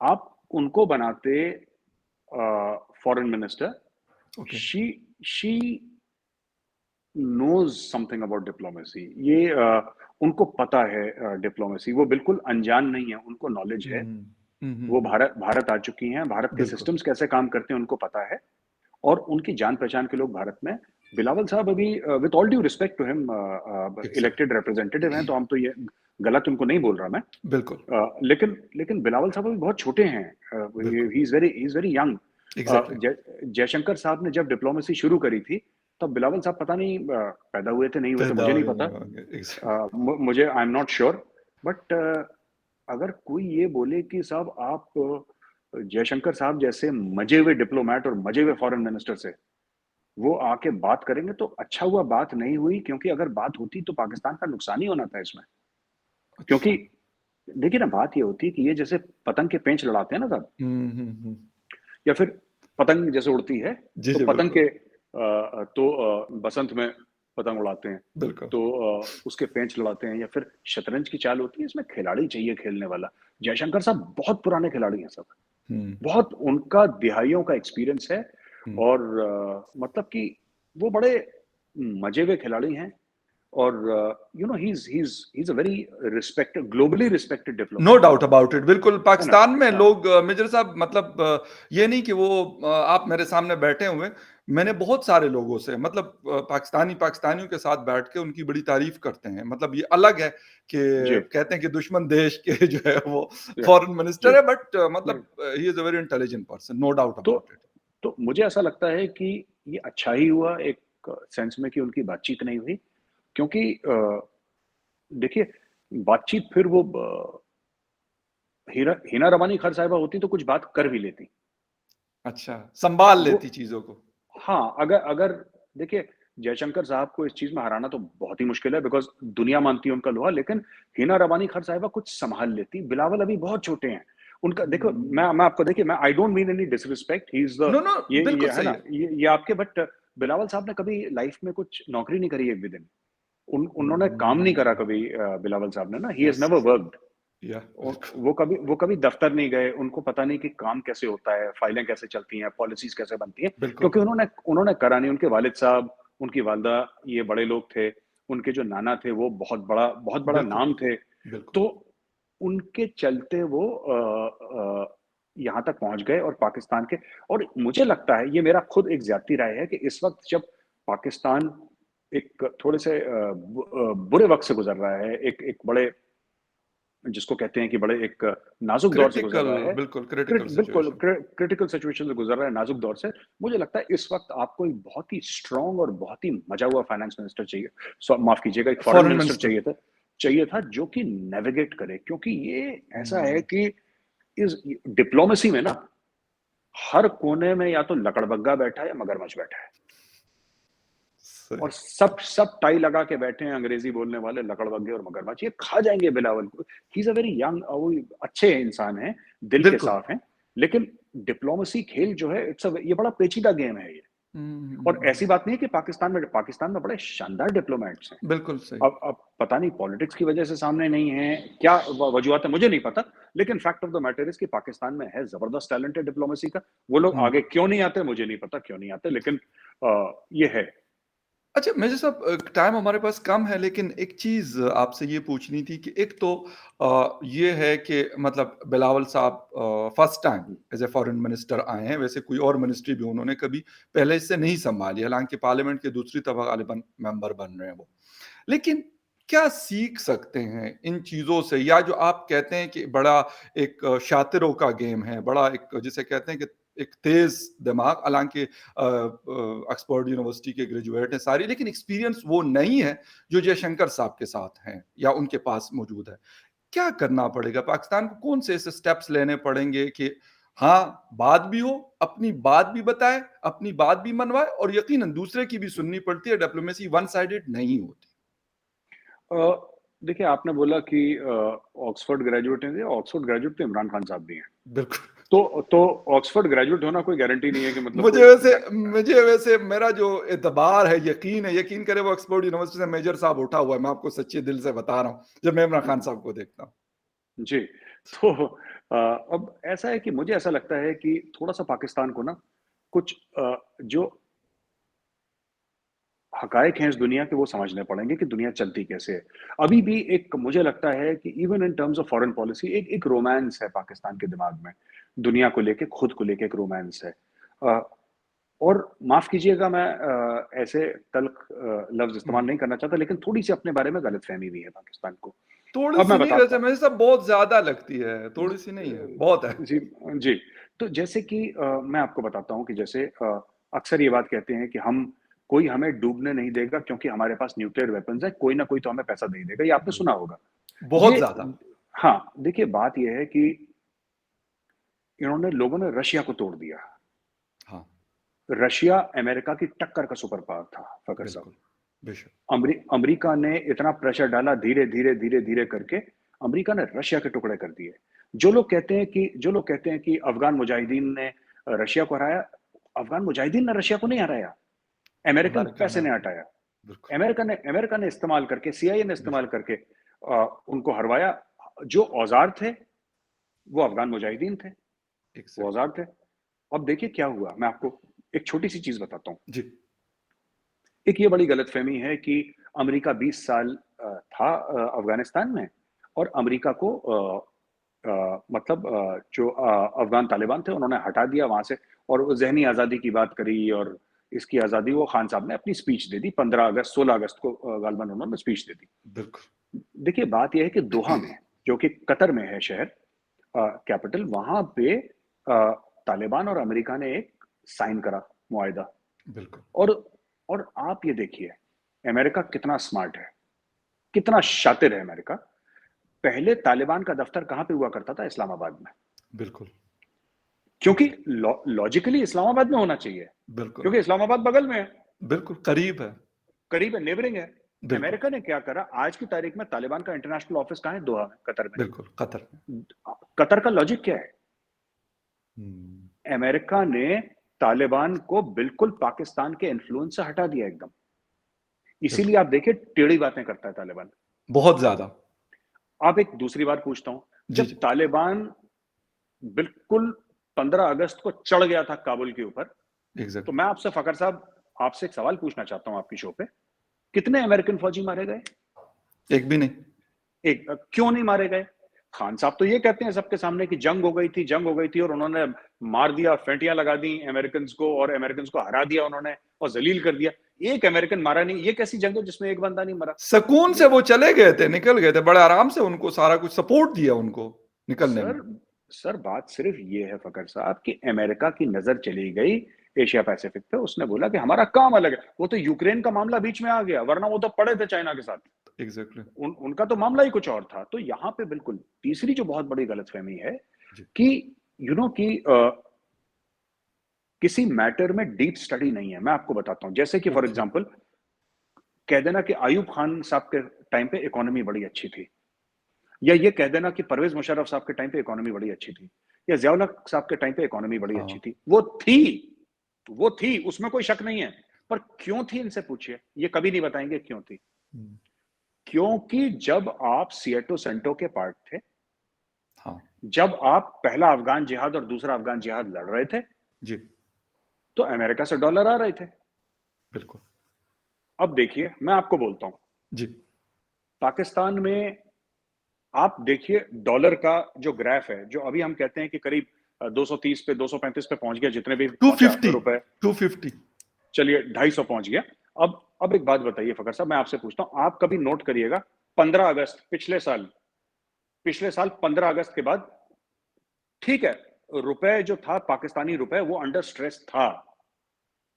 Speaker 2: आप उनको बनाते foreign minister.
Speaker 1: Okay.
Speaker 2: She she knows something about diplomacy. ये उनको पता है डिप्लोमेसी, वो बिल्कुल अनजान नहीं है, उनको नॉलेज है।
Speaker 1: हुँ, हुँ, हुँ,
Speaker 2: वो
Speaker 1: हुँ।
Speaker 2: भारत भारत आ चुकी हैं, भारत के
Speaker 1: बिल्कुल,
Speaker 2: सिस्टम्स कैसे काम करते हैं उनको पता है और उनकी जान-पहचान के लोग भारत में। बिलावल साहब अभी with all due respect to him elected
Speaker 1: exactly.
Speaker 2: Representative हैं, तो हम तो ये गलत उनको नहीं बोल रहा मैं।
Speaker 1: बिल्कुल,
Speaker 2: लेकिन लेकिन बिलावल साहब अभी बहुत छोटे हैं।
Speaker 1: बिल्कुल।
Speaker 2: He is very young.
Speaker 1: Exactly.
Speaker 2: Jaishankar साहब ने जब डिप्लोमेसी शुरू करी थी, तब बिलावल साहब पता नहीं पैदा हुए थे, नहीं हुए थे,
Speaker 1: पैदा
Speaker 2: मुझे नहीं
Speaker 1: हुए
Speaker 2: पता।
Speaker 1: नहीं होंगे।
Speaker 2: मुझे I am not sure. But अगर कोई ये बोले कि साहब आप जयशंकर साहब जैसे मजे हुए डिप्लोमैट और मजे हुए फॉरेन मिनिस्टर से वो आके बात करेंगे, तो अच्छा हुआ बात नहीं हुई, क्योंकि अगर बात होती तो पाकिस्तान का नुकसान ही होना था इसमें। क्योंकि
Speaker 1: अच्छा।
Speaker 2: देखिए ना, बात ये होती है कि ये जैसे पतंग के पेंच लड़ाते हैं ना साहब,
Speaker 1: हुँ, हुँ, हुँ।
Speaker 2: या फिर पतंग जैसे उड़ती है,
Speaker 1: जी,
Speaker 2: तो
Speaker 1: जी,
Speaker 2: पतंग
Speaker 1: बिल्कुल,
Speaker 2: के बसंत में पतंग उड़ाते हैं।
Speaker 1: बिल्कुल।
Speaker 2: तो उसके पेंच लड़ाते हैं, या फिर शतरंज की चाल होती है, इसमें खिलाड़ी चाहिए खेलने वाला। जयशंकर साहब बहुत पुराने खिलाड़ी हैं सब।
Speaker 1: हुँ,
Speaker 2: बहुत उनका दिहाइयों का एक्सपीरियंस है
Speaker 1: हुँ।
Speaker 2: और मतलब कि वो बड़े मजे हुए खिलाड़ी हैं और you know he is a very respected, globally respected
Speaker 1: no
Speaker 2: diplomat,
Speaker 1: doubt about it बिल्कुल,
Speaker 2: है ना?
Speaker 1: पाकिस्तान में
Speaker 2: हाँ,
Speaker 1: लोग मेजर साहब मतलब ये नहीं कि वो आप मेरे सामने बैठे हुए हैं, मैंने बहुत सारे लोगों से मतलब पाकिस्तानियों के साथ बैठ के उनकी बड़ी तारीफ़ करते हैं। मतलब ये अलग है कि
Speaker 2: जी,
Speaker 1: कहते हैं कि दुश्मन देश के जो है वो
Speaker 2: जी,
Speaker 1: फॉरेन
Speaker 2: जी,
Speaker 1: मिनिस्टर है बट
Speaker 2: नहीं,
Speaker 1: मतलब he is a very intelligent person, no doubt
Speaker 2: तो
Speaker 1: अबाउट इट।
Speaker 2: तो मुझे ऐसा लगता है कि ये अच्छा ही हुआ एक सेंस में कि उनकी बातचीत नहीं हुई, क्योंकि देखिए बातचीत फिर वो हीरा हिना रमानी खान साहिबा होती तो कुछ बात कर भी लेती।
Speaker 1: अच्छा, सँभाल
Speaker 2: वो
Speaker 1: लेती चीज़ों को।
Speaker 2: हाँ, अगर अगर देखिए जयशंकर साहब को इस चीज़ में हराना तो बहुत ही मुश्किल है बिकॉज़ दुनिया मानती है उनका लोहा, लेकिन हिना रबानी खान साहिबा कुछ सँभाल लेती। बिलावल अभी बहुत छोटे हैं। उनका देखो
Speaker 1: हुँ।
Speaker 2: मैं आपको देखिए मैं I don't mean any disrespect he is the
Speaker 1: no, no,
Speaker 2: ये
Speaker 1: बिल्कुल
Speaker 2: है
Speaker 1: सही
Speaker 2: ना,
Speaker 1: है।
Speaker 2: ये आपके बट बिलावल साहब ने कभी लाइफ़ में कुछ नौकरी नहीं करी एक भी दिन। उन्होंने काम नहीं करा
Speaker 1: हुँ,
Speaker 2: कभी बिलावल साहब ने ना, he has
Speaker 1: yes,
Speaker 2: never worked.
Speaker 1: बिल्कुल,
Speaker 2: वो कभी दफ्तर नहीं गए, उनको पता नहीं कि काम कैसे होता है, फाइलें कैसे चलती हैं, पॉलिसीज़ कैसे बनती हैं,
Speaker 1: बिल्कुल,
Speaker 2: क्योंकि उन्होंने उन्होंने करा नहीं। उनके वालिद साहब, उनकी वालिदा ये बड़े लोग थे, उनके जो नाना थे वो बहुत बड़ा
Speaker 1: बिल्कुल,
Speaker 2: नाम थे।
Speaker 1: बिल्कुल।
Speaker 2: तो उनके चलते वो यहाँ तक पहुँच गए और पाकिस्तान के और मुझे लगता है ये मेरा खुद एक ज़्यादती राय है कि इस वक़्त जब पाकिस्तान एक थोड़े से बुरे वक़्त से गुज़र रहा है, एक एक बड़े जिसको कहते हैं कि बड़े एक नाज़ुक दौर से गुज़र
Speaker 1: क्रिटिकल
Speaker 2: रहा है।
Speaker 1: बिल्कुल, क्रिटिकल
Speaker 2: बिल्कुल
Speaker 1: सिचुएशन।
Speaker 2: क्रिटिकल सिचुएशन से गुज़र रहा है, नाज़ुक दौर से। मुझे लगता है इस वक़्त आपको एक बहुत ही स्ट्रॉन्ग और बहुत ही मज़ा हुआ फाइनेंस मिनिस्टर चाहिए। माफ़ कीजिएगा, एक फॉरेन
Speaker 1: फॉरेन
Speaker 2: मिनिस्टर
Speaker 1: मिनिस्टर।
Speaker 2: चाहिए था जो कि नेविगेट करे, क्योंकि ये ऐसा है
Speaker 1: हुँ,
Speaker 2: कि इस डिप्लोमेसी में ना हर कोने में या तो लकड़बग्गा बैठा है या मगरमच्छ बैठा है।
Speaker 1: सही,
Speaker 2: और सब सब टाई लगा के बैठे हैं अंग्रेजी बोलने वाले लकड़बग्गे और मगरमच्छ, ये खा जाएँगे बिलावल को। ही इज़ अ वेरी यंग वो अच्छे इंसान हैं, दिल के
Speaker 1: बिल्कुल।
Speaker 2: साफ हैं, लेकिन डिप्लोमेसी खेल जो है ये बड़ा पेचीदा गेम है ये।
Speaker 1: हुँ, हुँ,
Speaker 2: और
Speaker 1: हुँ।
Speaker 2: ऐसी बात नहीं है कि पाकिस्तान में बड़े शानदार डिप्लोमैट्स हैं।
Speaker 1: बिल्कुल सही।
Speaker 2: अब पता नहीं पॉलिटिक्स की वजह से सामने नहीं है, क्या वजूहत है मुझे नहीं पता, लेकिन fact of the matter is कि पाकिस्तान में है ज़बरदस्त टैलेंट है डिप्लोमेसी का। वो लोग
Speaker 1: हुँ।
Speaker 2: आगे क्यों नहीं आते मुझे नहीं पता क्यों नहीं आते, लेकिन ये है।
Speaker 1: अच्छा, मेजर साहब टाइम हमारे पास कम है लेकिन एक चीज़ आपसे ये पूछनी थी कि एक तो ये है कि मतलब बिलावल साहब first time as a foreign minister आए हैं, वैसे कोई और मिनिस्ट्री भी उन्होंने कभी पहले से नहीं सँभाली, हालाँकि पार्लियामेंट की दूसरी दफ़ा ग़ालिबन मेंबर बन रहे हैं वो। लेकिन क्या सीख सकते हैं इन चीज़ों से या जो आप कहते हैं कि बड़ा एक शातिरों का गेम है, बड़ा एक जिसे कहते हैं कि एक तेज़ दिमाग हालाँकि ऑक्सफोर्ड यूनिवर्सिटी के ग्रेजुएट हैं सारी, लेकिन एक्सपीरियंस वो नहीं है जो जयशंकर साहब के साथ हैं या उनके पास मौजूद है। क्या करना पड़ेगा? पाकिस्तान को कौन से ऐसे स्टेप्स लेने पड़ेंगे कि हाँ, बात भी हो, अपनी बात भी बताए, अपनी बात भी मनवाए और यकीनन दूसरे की भी सुननी पड़ती है, डिप्लोमेसी वन साइडेड नहीं होती।
Speaker 2: देखिए आपने बोला कि ऑक्सफोर्ड ग्रेजुएट हैं, ऑक्सफोर्ड ग्रेजुएट तो इमरान खान साहब भी हैं।
Speaker 1: बिल्कुल।
Speaker 2: तो ऑक्सफोर्ड ग्रेजुएट होना कोई गारंटी नहीं है कि मतलब
Speaker 1: मुझे
Speaker 2: कोई
Speaker 1: वैसे
Speaker 2: ग
Speaker 1: मुझे वैसे मेरा जो एतबार है, यकीन करें वो ऑक्सफोर्ड यूनिवर्सिटी से मेजर साहब उठा हुआ है, मैं आपको सच्चे दिल से बता रहा हूँ, जब मैं इमरान खान साहब को देखता हूँ।
Speaker 2: जी, तो अब ऐसा है कि मुझे ऐसा लगता है कि थोड़ा-सा पाकिस्तान को ना कुछ जो हक़ाइक़ हैं इस दुनिया के वो समझने पड़ेंगे कि दुनिया चलती कैसे है। अभी भी एक मुझे लगता है कि even in terms of foreign policy एक एक रोमांस है पाकिस्तान के दिमाग में। दुनिया को लेके, खुद को लेके एक रोमांस है। अ, और माफ़ कीजिएगा मैं ऐसे तल्ख़ लफ़्ज़
Speaker 1: हुँ।
Speaker 2: इस्तेमाल नहीं करना चाहता, लेकिन थोड़ी-सी अपने बारे में गलतफ़हमी भी है पाकिस्तान को। अब
Speaker 1: थोड़ी-सी
Speaker 2: मैं
Speaker 1: नहीं
Speaker 2: बताता
Speaker 1: वैसे मेरे साथ बहुत ज़्यादा लगती है, थोड़ी-सी नहीं है, बहुत है।
Speaker 2: जी, जी। तो जैसे कि मैं आपको बताता हूँ कि जैसे अक्सर ये बात कहते हैं कि कोई हमें डूबने नहीं देगा क्योंकि हमारे पास न्यूक्लियर वेपन्स हैं, कोई ना कोई तो हमें पैसा दे ही देगा, ये आपने सुना
Speaker 1: बिल्कुल,
Speaker 2: होगा।
Speaker 1: बहुत
Speaker 2: ये
Speaker 1: ज़्यादा।
Speaker 2: हाँ, देखिए बात ये है कि लोगों ने रशिया को तोड़ दिया।
Speaker 1: हाँ,
Speaker 2: रशिया अमेरिका की टक्कर का सुपर पावर था, फ़खर साहब।
Speaker 1: बिल्कुल, बेशक।
Speaker 2: अमरीका ने इतना प्रेशर डाला धीरे-धीरे, धीरे-धीरे करके अमरीका ने रशिया के टुकड़े कर दिए। जो लोग कहते हैं कि अफ़गान मुजाहिदीन ने रशिया को हराया, अफ़गान मुजाहिदीन ने रशिया को नहीं हराया, अमेरिकन
Speaker 1: अमेरिका
Speaker 2: पैसे
Speaker 1: ने
Speaker 2: ने
Speaker 1: अपने
Speaker 2: हटाया।
Speaker 1: बिल्कुल,
Speaker 2: अमेरिका ने इस्तेमाल करके, सीआईए ने इस्तेमाल
Speaker 1: बेशक,
Speaker 2: करके उनको हरवाया। जो औज़ार थे, वो अफ़गान मुजाहिदीन थे, वो
Speaker 1: एग्ज़ैक्टली।
Speaker 2: औज़ार थे। अब देखिए क्या हुआ, मैं आपको एक छोटी-सी चीज़ बताता हूँ।
Speaker 1: जी,
Speaker 2: एक ये बड़ी गलतफ़हमी है कि अमेरिका 20 साल था अफ़गानिस्तान में और अमेरिका को मतलब जो अफ़गान तालिबान थे उन्होंने हटा दिया वहाँ से और वो ज़हनी आज़ादी की बात करी और इसकी आज़ादी वो खान साहब ने अपनी स्पीच दे दी 15 अगस्त 16 अगस्त को गालिबन उन्होंने स्पीच दे दी।
Speaker 1: बिल्कुल,
Speaker 2: देखिए बात ये है कि दोहा में, जो कि कतर में है शहर कैपिटल, वहाँ पे तालिबान और अमेरिका ने एक साइन करा मुआहिदा।
Speaker 1: बिल्कुल,
Speaker 2: और और आप ये देखिए, अमेरिका कितना स्मार्ट है, कितना शातिर है अमेरिका। पहले तालिबान का दफ्तर कहाँ पे हुआ करता था? इस्लामाबाद में।
Speaker 1: बिल्कुल,
Speaker 2: क्योंकि
Speaker 1: एग्ज़ैक्ट
Speaker 2: लॉजिकली इस्लामाबाद में होना चाहिए,
Speaker 1: बिल्कुल,
Speaker 2: क्योंकि इस्लामाबाद बगल में है,
Speaker 1: बिल्कुल, करीब है।
Speaker 2: करीब है, नेबरिंग है।
Speaker 1: बिल्कुल,
Speaker 2: अमेरिका ने क्या करा, आज की तारीख में तालिबान का इंटरनेशनल ऑफिस कहाँ है? दोहा में, कतर में।
Speaker 1: बिल्कुल, कतर में।
Speaker 2: कतर का लॉजिक क्या है?
Speaker 1: हुँ,
Speaker 2: अमेरिका ने तालिबान को बिल्कुल पाकिस्तान के इन्फ्लुएंस से हटा दिया एकदम। इसीलिए
Speaker 1: बिल्कुल,
Speaker 2: आप देखिए टेढ़ी बातें करता है तालिबान।
Speaker 1: बहुत ज़्यादा।
Speaker 2: आप एक दूसरी बात पूछता हूँ,
Speaker 1: जी,
Speaker 2: जब
Speaker 1: जी,
Speaker 2: तालिबान बिल्कुल 15 अगस्त को चढ़ गया था काबुल के ऊपर, तो
Speaker 1: एग्ज़ैक्टली।
Speaker 2: मैं आपसे फ़खर साहब आपसे एक सवाल पूछना चाहता हूँ आपकी शो पे, कितने अमेरिकन फौजी मारे गए?
Speaker 1: एक भी नहीं।
Speaker 2: क्यों नहीं मारे गए? खान साहब तो ये कहते हैं सबके सामने कि जंग हो गई थी और उन्होंने मार दिया, फेंटियाँ लगा दी अमेरिकन्स को और अमेरिकन्स को हरा दिया उन्होंने और ज़लील कर दिया। एक अमेरिकन मारा नहीं, ये कैसी जंग है जिसमें एक बंदा नहीं मरा?
Speaker 1: सुकून से
Speaker 2: ये
Speaker 1: वो चले गए थे, निकल गए थे, बड़े आराम से उनको सारा कुछ सपोर्ट दिया उनको निकलने में।
Speaker 2: सर सर बात सिर्फ ये है फ़खर साहब कि अमेरिका की नज़र चली गई एशिया पैसिफिक पे, उसने बोला कि हमारा काम अलग है। वो तो यूक्रेन का मामला बीच में आ गया, वरना वो तो पड़े थे चाइना के साथ।
Speaker 1: एग्ज़ैक्टली,
Speaker 2: उनका तो मामला ही कुछ और था। तो यहाँ पे बिल्कुल तीसरी जो बहुत बड़ी गलतफ़हमी है
Speaker 1: जी,
Speaker 2: कि कि किसी मैटर में डीप स्टडी नहीं है। मैं आपको बताता हूँ, जैसे कि फॉर
Speaker 1: ओके,
Speaker 2: एग्ज़ाम्पल कह देना कि अयूब खान साहब के टाइम पे इकोनॉमी बड़ी अच्छी थी, या ये कह देना कि परवेज़ मुशर्रफ साहब के टाइम पे इकोनॉमी बड़ी अच्छी थी, या ज़िया-उल हक साहब के टाइम पे इकोनॉमी बड़ी
Speaker 1: हाँ,
Speaker 2: अच्छी थी। वो थी, उसमें कोई शक नहीं है। पर क्यों थी इनसे पूछिए, ये कभी नहीं बताएँगे क्यों थी।
Speaker 1: हुँ,
Speaker 2: क्योंकि जब आप सिएटो सेंटो के पार्ट थे,
Speaker 1: हाँ,
Speaker 2: जब आप पहला अफ़गान जिहाद और दूसरा अफ़गान जिहाद लड़ रहे थे,
Speaker 1: जी,
Speaker 2: तो अमेरिका से डॉलर आ रहे थे।
Speaker 1: बिल्कुल,
Speaker 2: अब देखिए, मैं आपको बोलता हूँ,
Speaker 1: जी,
Speaker 2: पाकिस्तान में आप देखिए डॉलर का जो ग्राफ है, जो अभी हम कहते हैं कि करीब 230 पे 235 पे पहुँच गया, जितने भी पहुँचा
Speaker 1: 250
Speaker 2: रुपए,
Speaker 1: 250
Speaker 2: चलिए 250 पहुँच गया। अब एक बात बताइए फ़खर साहब, मैं आपसे पूछता हूँ, आप कभी नोट करिएगा 15 अगस्त पिछले साल 15 अगस्त के बाद, ठीक है, रुपए जो था पाकिस्तानी रुपए वो अंडर स्ट्रेस था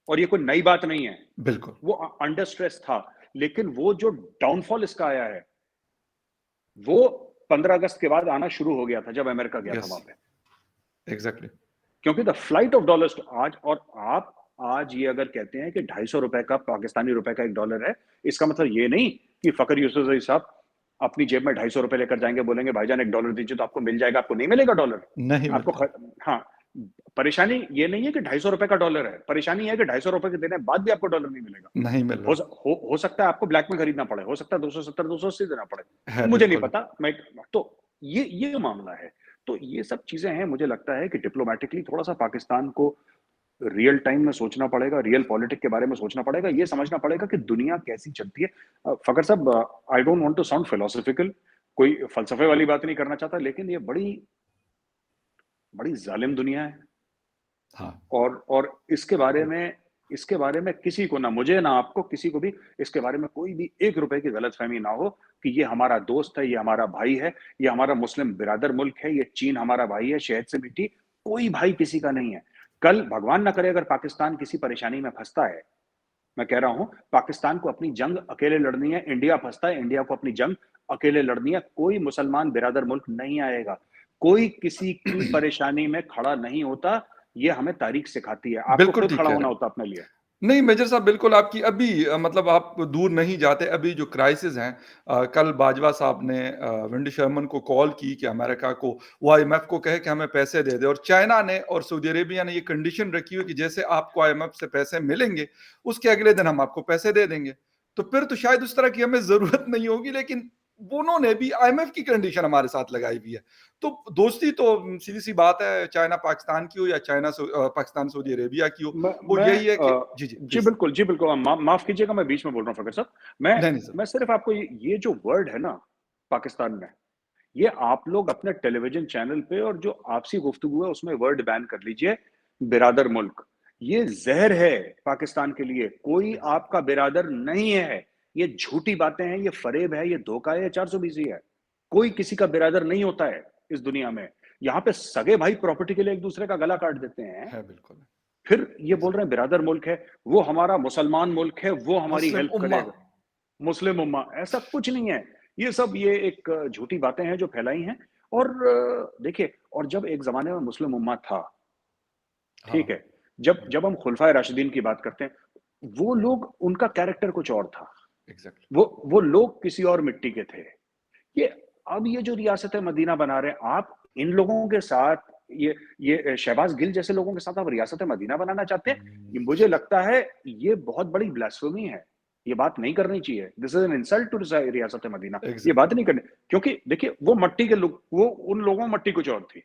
Speaker 2: और ये कोई नई बात नहीं है।
Speaker 1: बिल्कुल,
Speaker 2: वो अंडर स्ट्रेस था, लेकिन वो जो डाउनफॉल इसका आया है, वो 15 अगस्त के बाद आना शुरू हो गया था जब अमेरिका गया था
Speaker 1: यस,
Speaker 2: वहाँ पे।
Speaker 1: एग्ज़ैक्टली,
Speaker 2: क्योंकि द फ्लाइट ऑफ डॉलर्स आज, और आप आज ये अगर कहते हैं कि ₹250 का पाकिस्तानी रुपए का 1 डॉलर है, इसका मतलब ये नहीं कि फ़खर यूसुफ़ज़ई साहब अपनी जेब में ₹250 लेकर जाएँगे, बोलेंगे भाईजान 1 डॉलर दीजिए तो आपको मिल जाएगा, आपको नहीं मिलेगा डॉलर।
Speaker 1: नहीं
Speaker 2: आपको
Speaker 1: मिलता,
Speaker 2: ख हाँ, परेशानी ये नहीं है कि ₹250 का डॉलर है, परेशानी ये है कि ₹250 के देने बाद भी आपको डॉलर नहीं मिलेगा।
Speaker 1: नहीं मिल रहा,
Speaker 2: हो सकता है आपको ब्लैक में खरीदना पड़े, हो सकता है 270, 280 देना पड़े।
Speaker 1: है
Speaker 2: मुझे नहीं
Speaker 1: बिल्कुल,
Speaker 2: पता, मैं तो ये मामला है। तो ये सब चीज़ें हैं, मुझे लगता है कि डिप्लोमैटिकली थोड़ा-सा पाकिस्तान को रियल टाइम में सोचना पड़ेगा, रियल पॉलिटिक्स के बारे में सोचना पड़ेगा, ये समझना पड़ेगा कि दुनिया कैसी चलती है। फ़खर साहब, I don't want to sound philosophical, कोई फ़लसफ़े वाली बात नहीं करना चाहता, लेकिन ये बड़ी बड़ी ज़ालिम दुनिया है।
Speaker 1: हाँ,
Speaker 2: और इसके बारे में किसी को, ना मुझे ना आपको, किसी को भी इसके बारे में कोई भी 1 रुपए की गलतफ़हमी ना हो कि ये हमारा दोस्त है, ये हमारा भाई है, ये हमारा मुस्लिम बिरादर मुल्क है, ये चीन हमारा भाई है, शहद से मीठी, कोई भाई किसी का नहीं है। कल भगवान ना करे अगर पाकिस्तान किसी परेशानी में फँसता है, मैं कह रहा हूँ, पाकिस्तान को अपनी जंग अकेले लड़नी है, इंडिया फँसता है, इंडिया को अपनी जंग अकेले लड़नी है, कोई मुसलमान बिरादर मुल्क नहीं आएगा। कोई किसी की परेशानी में खड़ा नहीं होता, ये हमें तारीख सिखाती है। आपको
Speaker 1: बिल्कुल
Speaker 2: खुद
Speaker 1: ठीक
Speaker 2: खड़ा
Speaker 1: कह
Speaker 2: होना
Speaker 1: रहे हैं।
Speaker 2: होता है अपने लिए।
Speaker 1: नहीं, मेजर साहब बिल्कुल आपकी अभी मतलब आप दूर नहीं जाते, अभी जो क्राइसिस हैं कल बाजवा साहब ने वेंडी शर्मन को कॉल की कि अमेरिका को वो आईएमएफ को कहे कि हमें पैसे दे दे और चाइना ने और सऊदी अरेबिया ने ये कंडीशन रखी हुई कि जैसे आपको आईएमएफ से पैसे मिलेंगे, उसके अगले दिन हम आपको पैसे दे देंगे। तो फिर तो शायद उस तरह की हमें ज़रूरत नहीं होगी, लेकिन उन्होंने भी आईएमएफ की कंडीशन हमारे साथ लगाई हुई है। तो दोस्ती तो सीधी-सी बात है, चाइना पाकिस्तान की हो या पाकिस्तान सऊदी अरेबिया की हो, वो यही है कि जी, जी, प्लीज़।
Speaker 2: जी बिल्कुल, माफ़ कीजिएगा, मैं बीच में बोल रहा हूँ फ़खर साहब।
Speaker 1: नहीं, नहीं सर।
Speaker 2: मैं सिर्फ़ आपको ये जो वर्ड है ना पाकिस्तान में, ये आप लोग अपने टेलीविज़न चैनल पे और जो आपसी गुफ्तगू है उसमें वर्ड बैन कर लीजिए, बिरादर मुल्क। ये ज़हर है पाकिस्तान के लिए, कोई
Speaker 1: एग्ज़ैक्टली,
Speaker 2: आपका बिरादर नहीं है। ये झूठी बातें हैं, ये फ़रेब है, ये धोखा है, ये 420 है। कोई किसी का बिरादर नहीं होता है इस दुनिया में। यहाँ पे सगे भाई प्रॉपर्टी के लिए एक-दूसरे का गला काट देते हैं।
Speaker 1: है बिल्कुल।
Speaker 2: फिर ये बोल
Speaker 1: एग्ज़ैक्ट
Speaker 2: रहे हैं बिरादर मुल्क है, वो हमारा मुसलमान मुल्क है, वो हमारी
Speaker 1: मुस्लिम
Speaker 2: हेल्प
Speaker 1: उम्मा।
Speaker 2: करेगा। मुस्लिम उम्मा, ऐसा कुछ नहीं है। ये एक झूठी बातें हैं जो फैलाई हैं और देखिए और जब एक ज़माने में मुस्लिम उम्मा था,
Speaker 1: हाँ,
Speaker 2: ठीक है? जब जब हम खुलफाए राशिदीन की बात करते हैं, वो लोग उनका कैरेक्टर कुछ और था।
Speaker 1: एग्ज़ैक्टली।
Speaker 2: वो लोग किसी और मिट्टी के थे। ये अब ये जो रियासत मदीना बना रहे हैं, आप इन लोगों के साथ ये शहबाज़ गिल जैसे लोगों के साथ आप रियासत मदीना बनाना चाहते हैं?
Speaker 1: हुँ,
Speaker 2: ये मुझे लगता है ये बहुत बड़ी ब्लास्फेमी है। ये बात नहीं करनी चाहिए। This is an insult to रियासत मदीना। ये बात
Speaker 1: एग्ज़ैक्टली।
Speaker 2: नहीं करनी क्योंकि देखिए वो मट्टी के लोग वो उन लोगों में मट्टी कुछ और थी।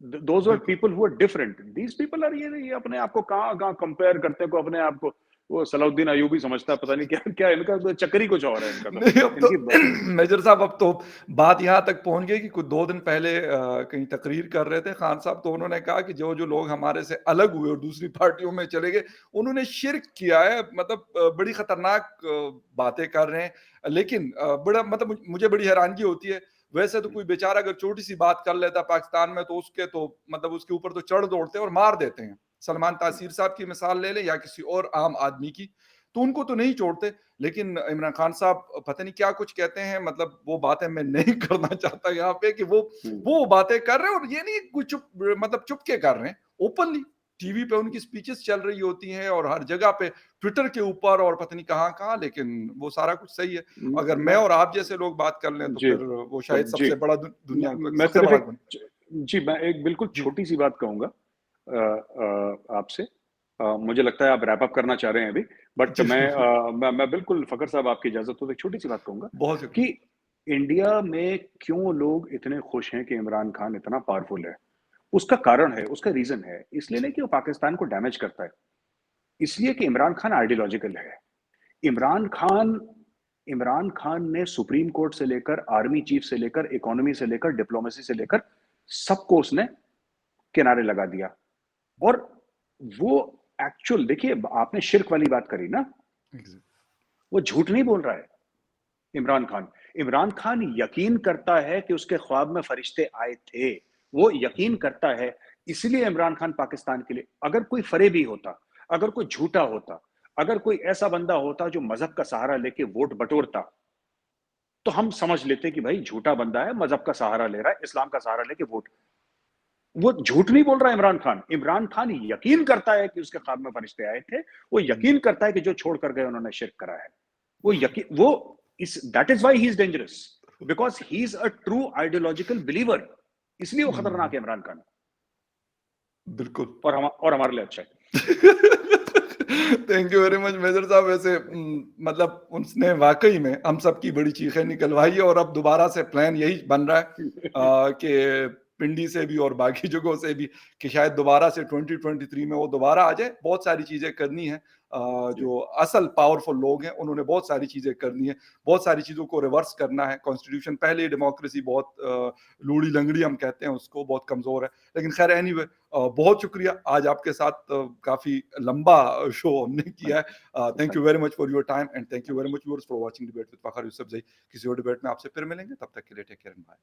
Speaker 2: दोज़ वर
Speaker 1: बिल्कुल।
Speaker 2: People who are different. These people are ये अपने आप को कहाँ-कहाँ कंपेयर करते हैं को अपने आप को वो सलाउद्दीन अय्यूबी समझता है, पता नहीं क्या-क्या इनका तो चक्कर ही कुछ और है इनका तो।
Speaker 1: नहीं, अब तो
Speaker 2: इनकी ब
Speaker 1: मेजर साहब अब तो बात यहाँ तक पहुँच गई कि कुछ 2 दिन पहले कहीं तकरीर कर रहे थे खान साहब, तो उन्होंने कहा कि जो-जो लोग हमारे से अलग हुए और दूसरी पार्टियों में चले गए, उन्होंने शिर्क किया है। मतलब बड़ी खतरनाक बातें कर रहे हैं। लेकिन बड़ा मतलब मुझे बड़ी हैरानगी होती है। वैसे तो कोई बेचारा अगर छोटी-सी बात कर लेता है पाकिस्तान में, तो उसके तो मतलब उसके ऊपर तो चढ़ दौड़ते हैं और मार देते हैं। सलमान तासीर साहब की मिसाल ले लें या किसी और आम आदमी की, तो उनको तो नहीं छोड़ते। लेकिन इमरान खान साहब पता नहीं क्या कुछ कहते हैं, मतलब वो बातें मैं नहीं करना चाहता यहाँ पे कि
Speaker 2: हुँ।
Speaker 1: वो बातें कर रहे हैं, और ये नहीं कुछ चुप मतलब चुप के कर रहे हैं, ओपनली टीवी पे उनकी स्पीचेस चल रही होती हैं और हर जगह पे ट्विटर के ऊपर और पता नहीं कहाँ-कहाँ, लेकिन वो सारा कुछ सही है। अगर मैं
Speaker 2: मैं
Speaker 1: और आप जैसे लोग बात कर लें तो
Speaker 2: जी,
Speaker 1: फिर वो
Speaker 2: तो
Speaker 1: शायद
Speaker 2: जी,
Speaker 1: सबसे बड़ा दुनिया का
Speaker 2: मैं
Speaker 1: सबसे
Speaker 2: सिर्फ़
Speaker 1: बड़ा
Speaker 2: एक
Speaker 1: गुन
Speaker 2: मैं एक बिल्कुल
Speaker 1: जी,
Speaker 2: छोटी-सी बात कहूँगा आपसे। मुझे लगता है आप रैप अप करना चाह रहे हैं अभी, बट
Speaker 1: जी,
Speaker 2: मैं बिल्कुल फ़खर साहब आपकी इजाज़त हो तो एक छोटी-सी बात कहूँगा
Speaker 1: बहुत
Speaker 2: कि
Speaker 1: शुक्रिया।
Speaker 2: इंडिया में क्यों लोग इतने खुश हैं कि इमरान खान इतना पावरफुल है? उसका कारण है, उसका रीज़न है। इसलिए
Speaker 1: जी,
Speaker 2: नहीं कि वो पाकिस्तान को डैमेज करता है, इसलिए कि इमरान खान आइडियोलॉजिकल है। इमरान खान इमरान खान ने सुप्रीम कोर्ट से लेकर, आर्मी चीफ से लेकर, इकोनॉमी से लेकर, डिप्लोमेसी से लेकर, सबको उसने किनारे लगा दिया। और वो एक्चुअल देखिए आपने शिर्क वाली बात करी ना,
Speaker 1: एग्ज़ैक्ट
Speaker 2: वो झूठ नहीं बोल रहा है इमरान खान। इमरान खान यकीन करता है कि उसके ख्वाब में फरिश्ते आए थे। वो यकीन करता है, इसलिए इमरान खान पाकिस्तान के लिए अगर कोई फरेबी होता, अगर कोई झूठा होता, अगर कोई ऐसा बंदा होता जो मज़हब का सहारा लेके वोट बटोरता, तो हम समझ लेते कि भाई झूठा बंदा है, मज़हब का सहारा ले रहा है, इस्लाम का सहारा लेके वोट वो झूठ नहीं बोल रहा है इमरान खान। इमरान खान यकीन करता है कि उसके ख्वाब में फरिश्ते आए थे। वो
Speaker 1: हुँ,
Speaker 2: यकीन करता है कि जो छोड़ कर गए उन्होंने शिर्क करा है। वो इस that is why he is dangerous because he is a true ideological believer इसलिए वो खतरनाक
Speaker 1: हुँ,
Speaker 2: है इमरान खान
Speaker 1: बिल्कुल।
Speaker 2: और हमारे लिए अच्छा है।
Speaker 1: Thank you very much major साहब। वैसे मतलब उसने वाक़ई में हम सबकी बड़ी चीखें निकलवाई है, और अब दोबारा से प्लान यही बन रहा है कि पिंडी से भी और बाकी जगहों से भी कि शायद दोबारा से 2023 में वो दोबारा आ जाए। बहुत सारी चीज़ें करनी हैं।
Speaker 2: जी,
Speaker 1: जो असल पावरफुल लोग हैं उन्होंने बहुत सारी चीज़ें करनी है। बहुत सारी चीज़ों को रिवर्स करना है। कॉन्स्टिट्यूशन पहले ही डेमोक्रेसी बहुत लूड़ी-लंगड़ी हम कहते हैं उसको, बहुत कमज़ोर है। लेकिन ख़ैर एनीवे बहुत शुक्रिया, आज आपके साथ काफ़ी लंबा शो हमने किया है। Thank you
Speaker 2: thank
Speaker 1: very much for your time and thank you very much viewers for watching debate with Fakhar Yousafzai. किसी और डिबेट में आपसे फिर मिलेंगे, तब तक के लिए टेक केयर एंड बाय।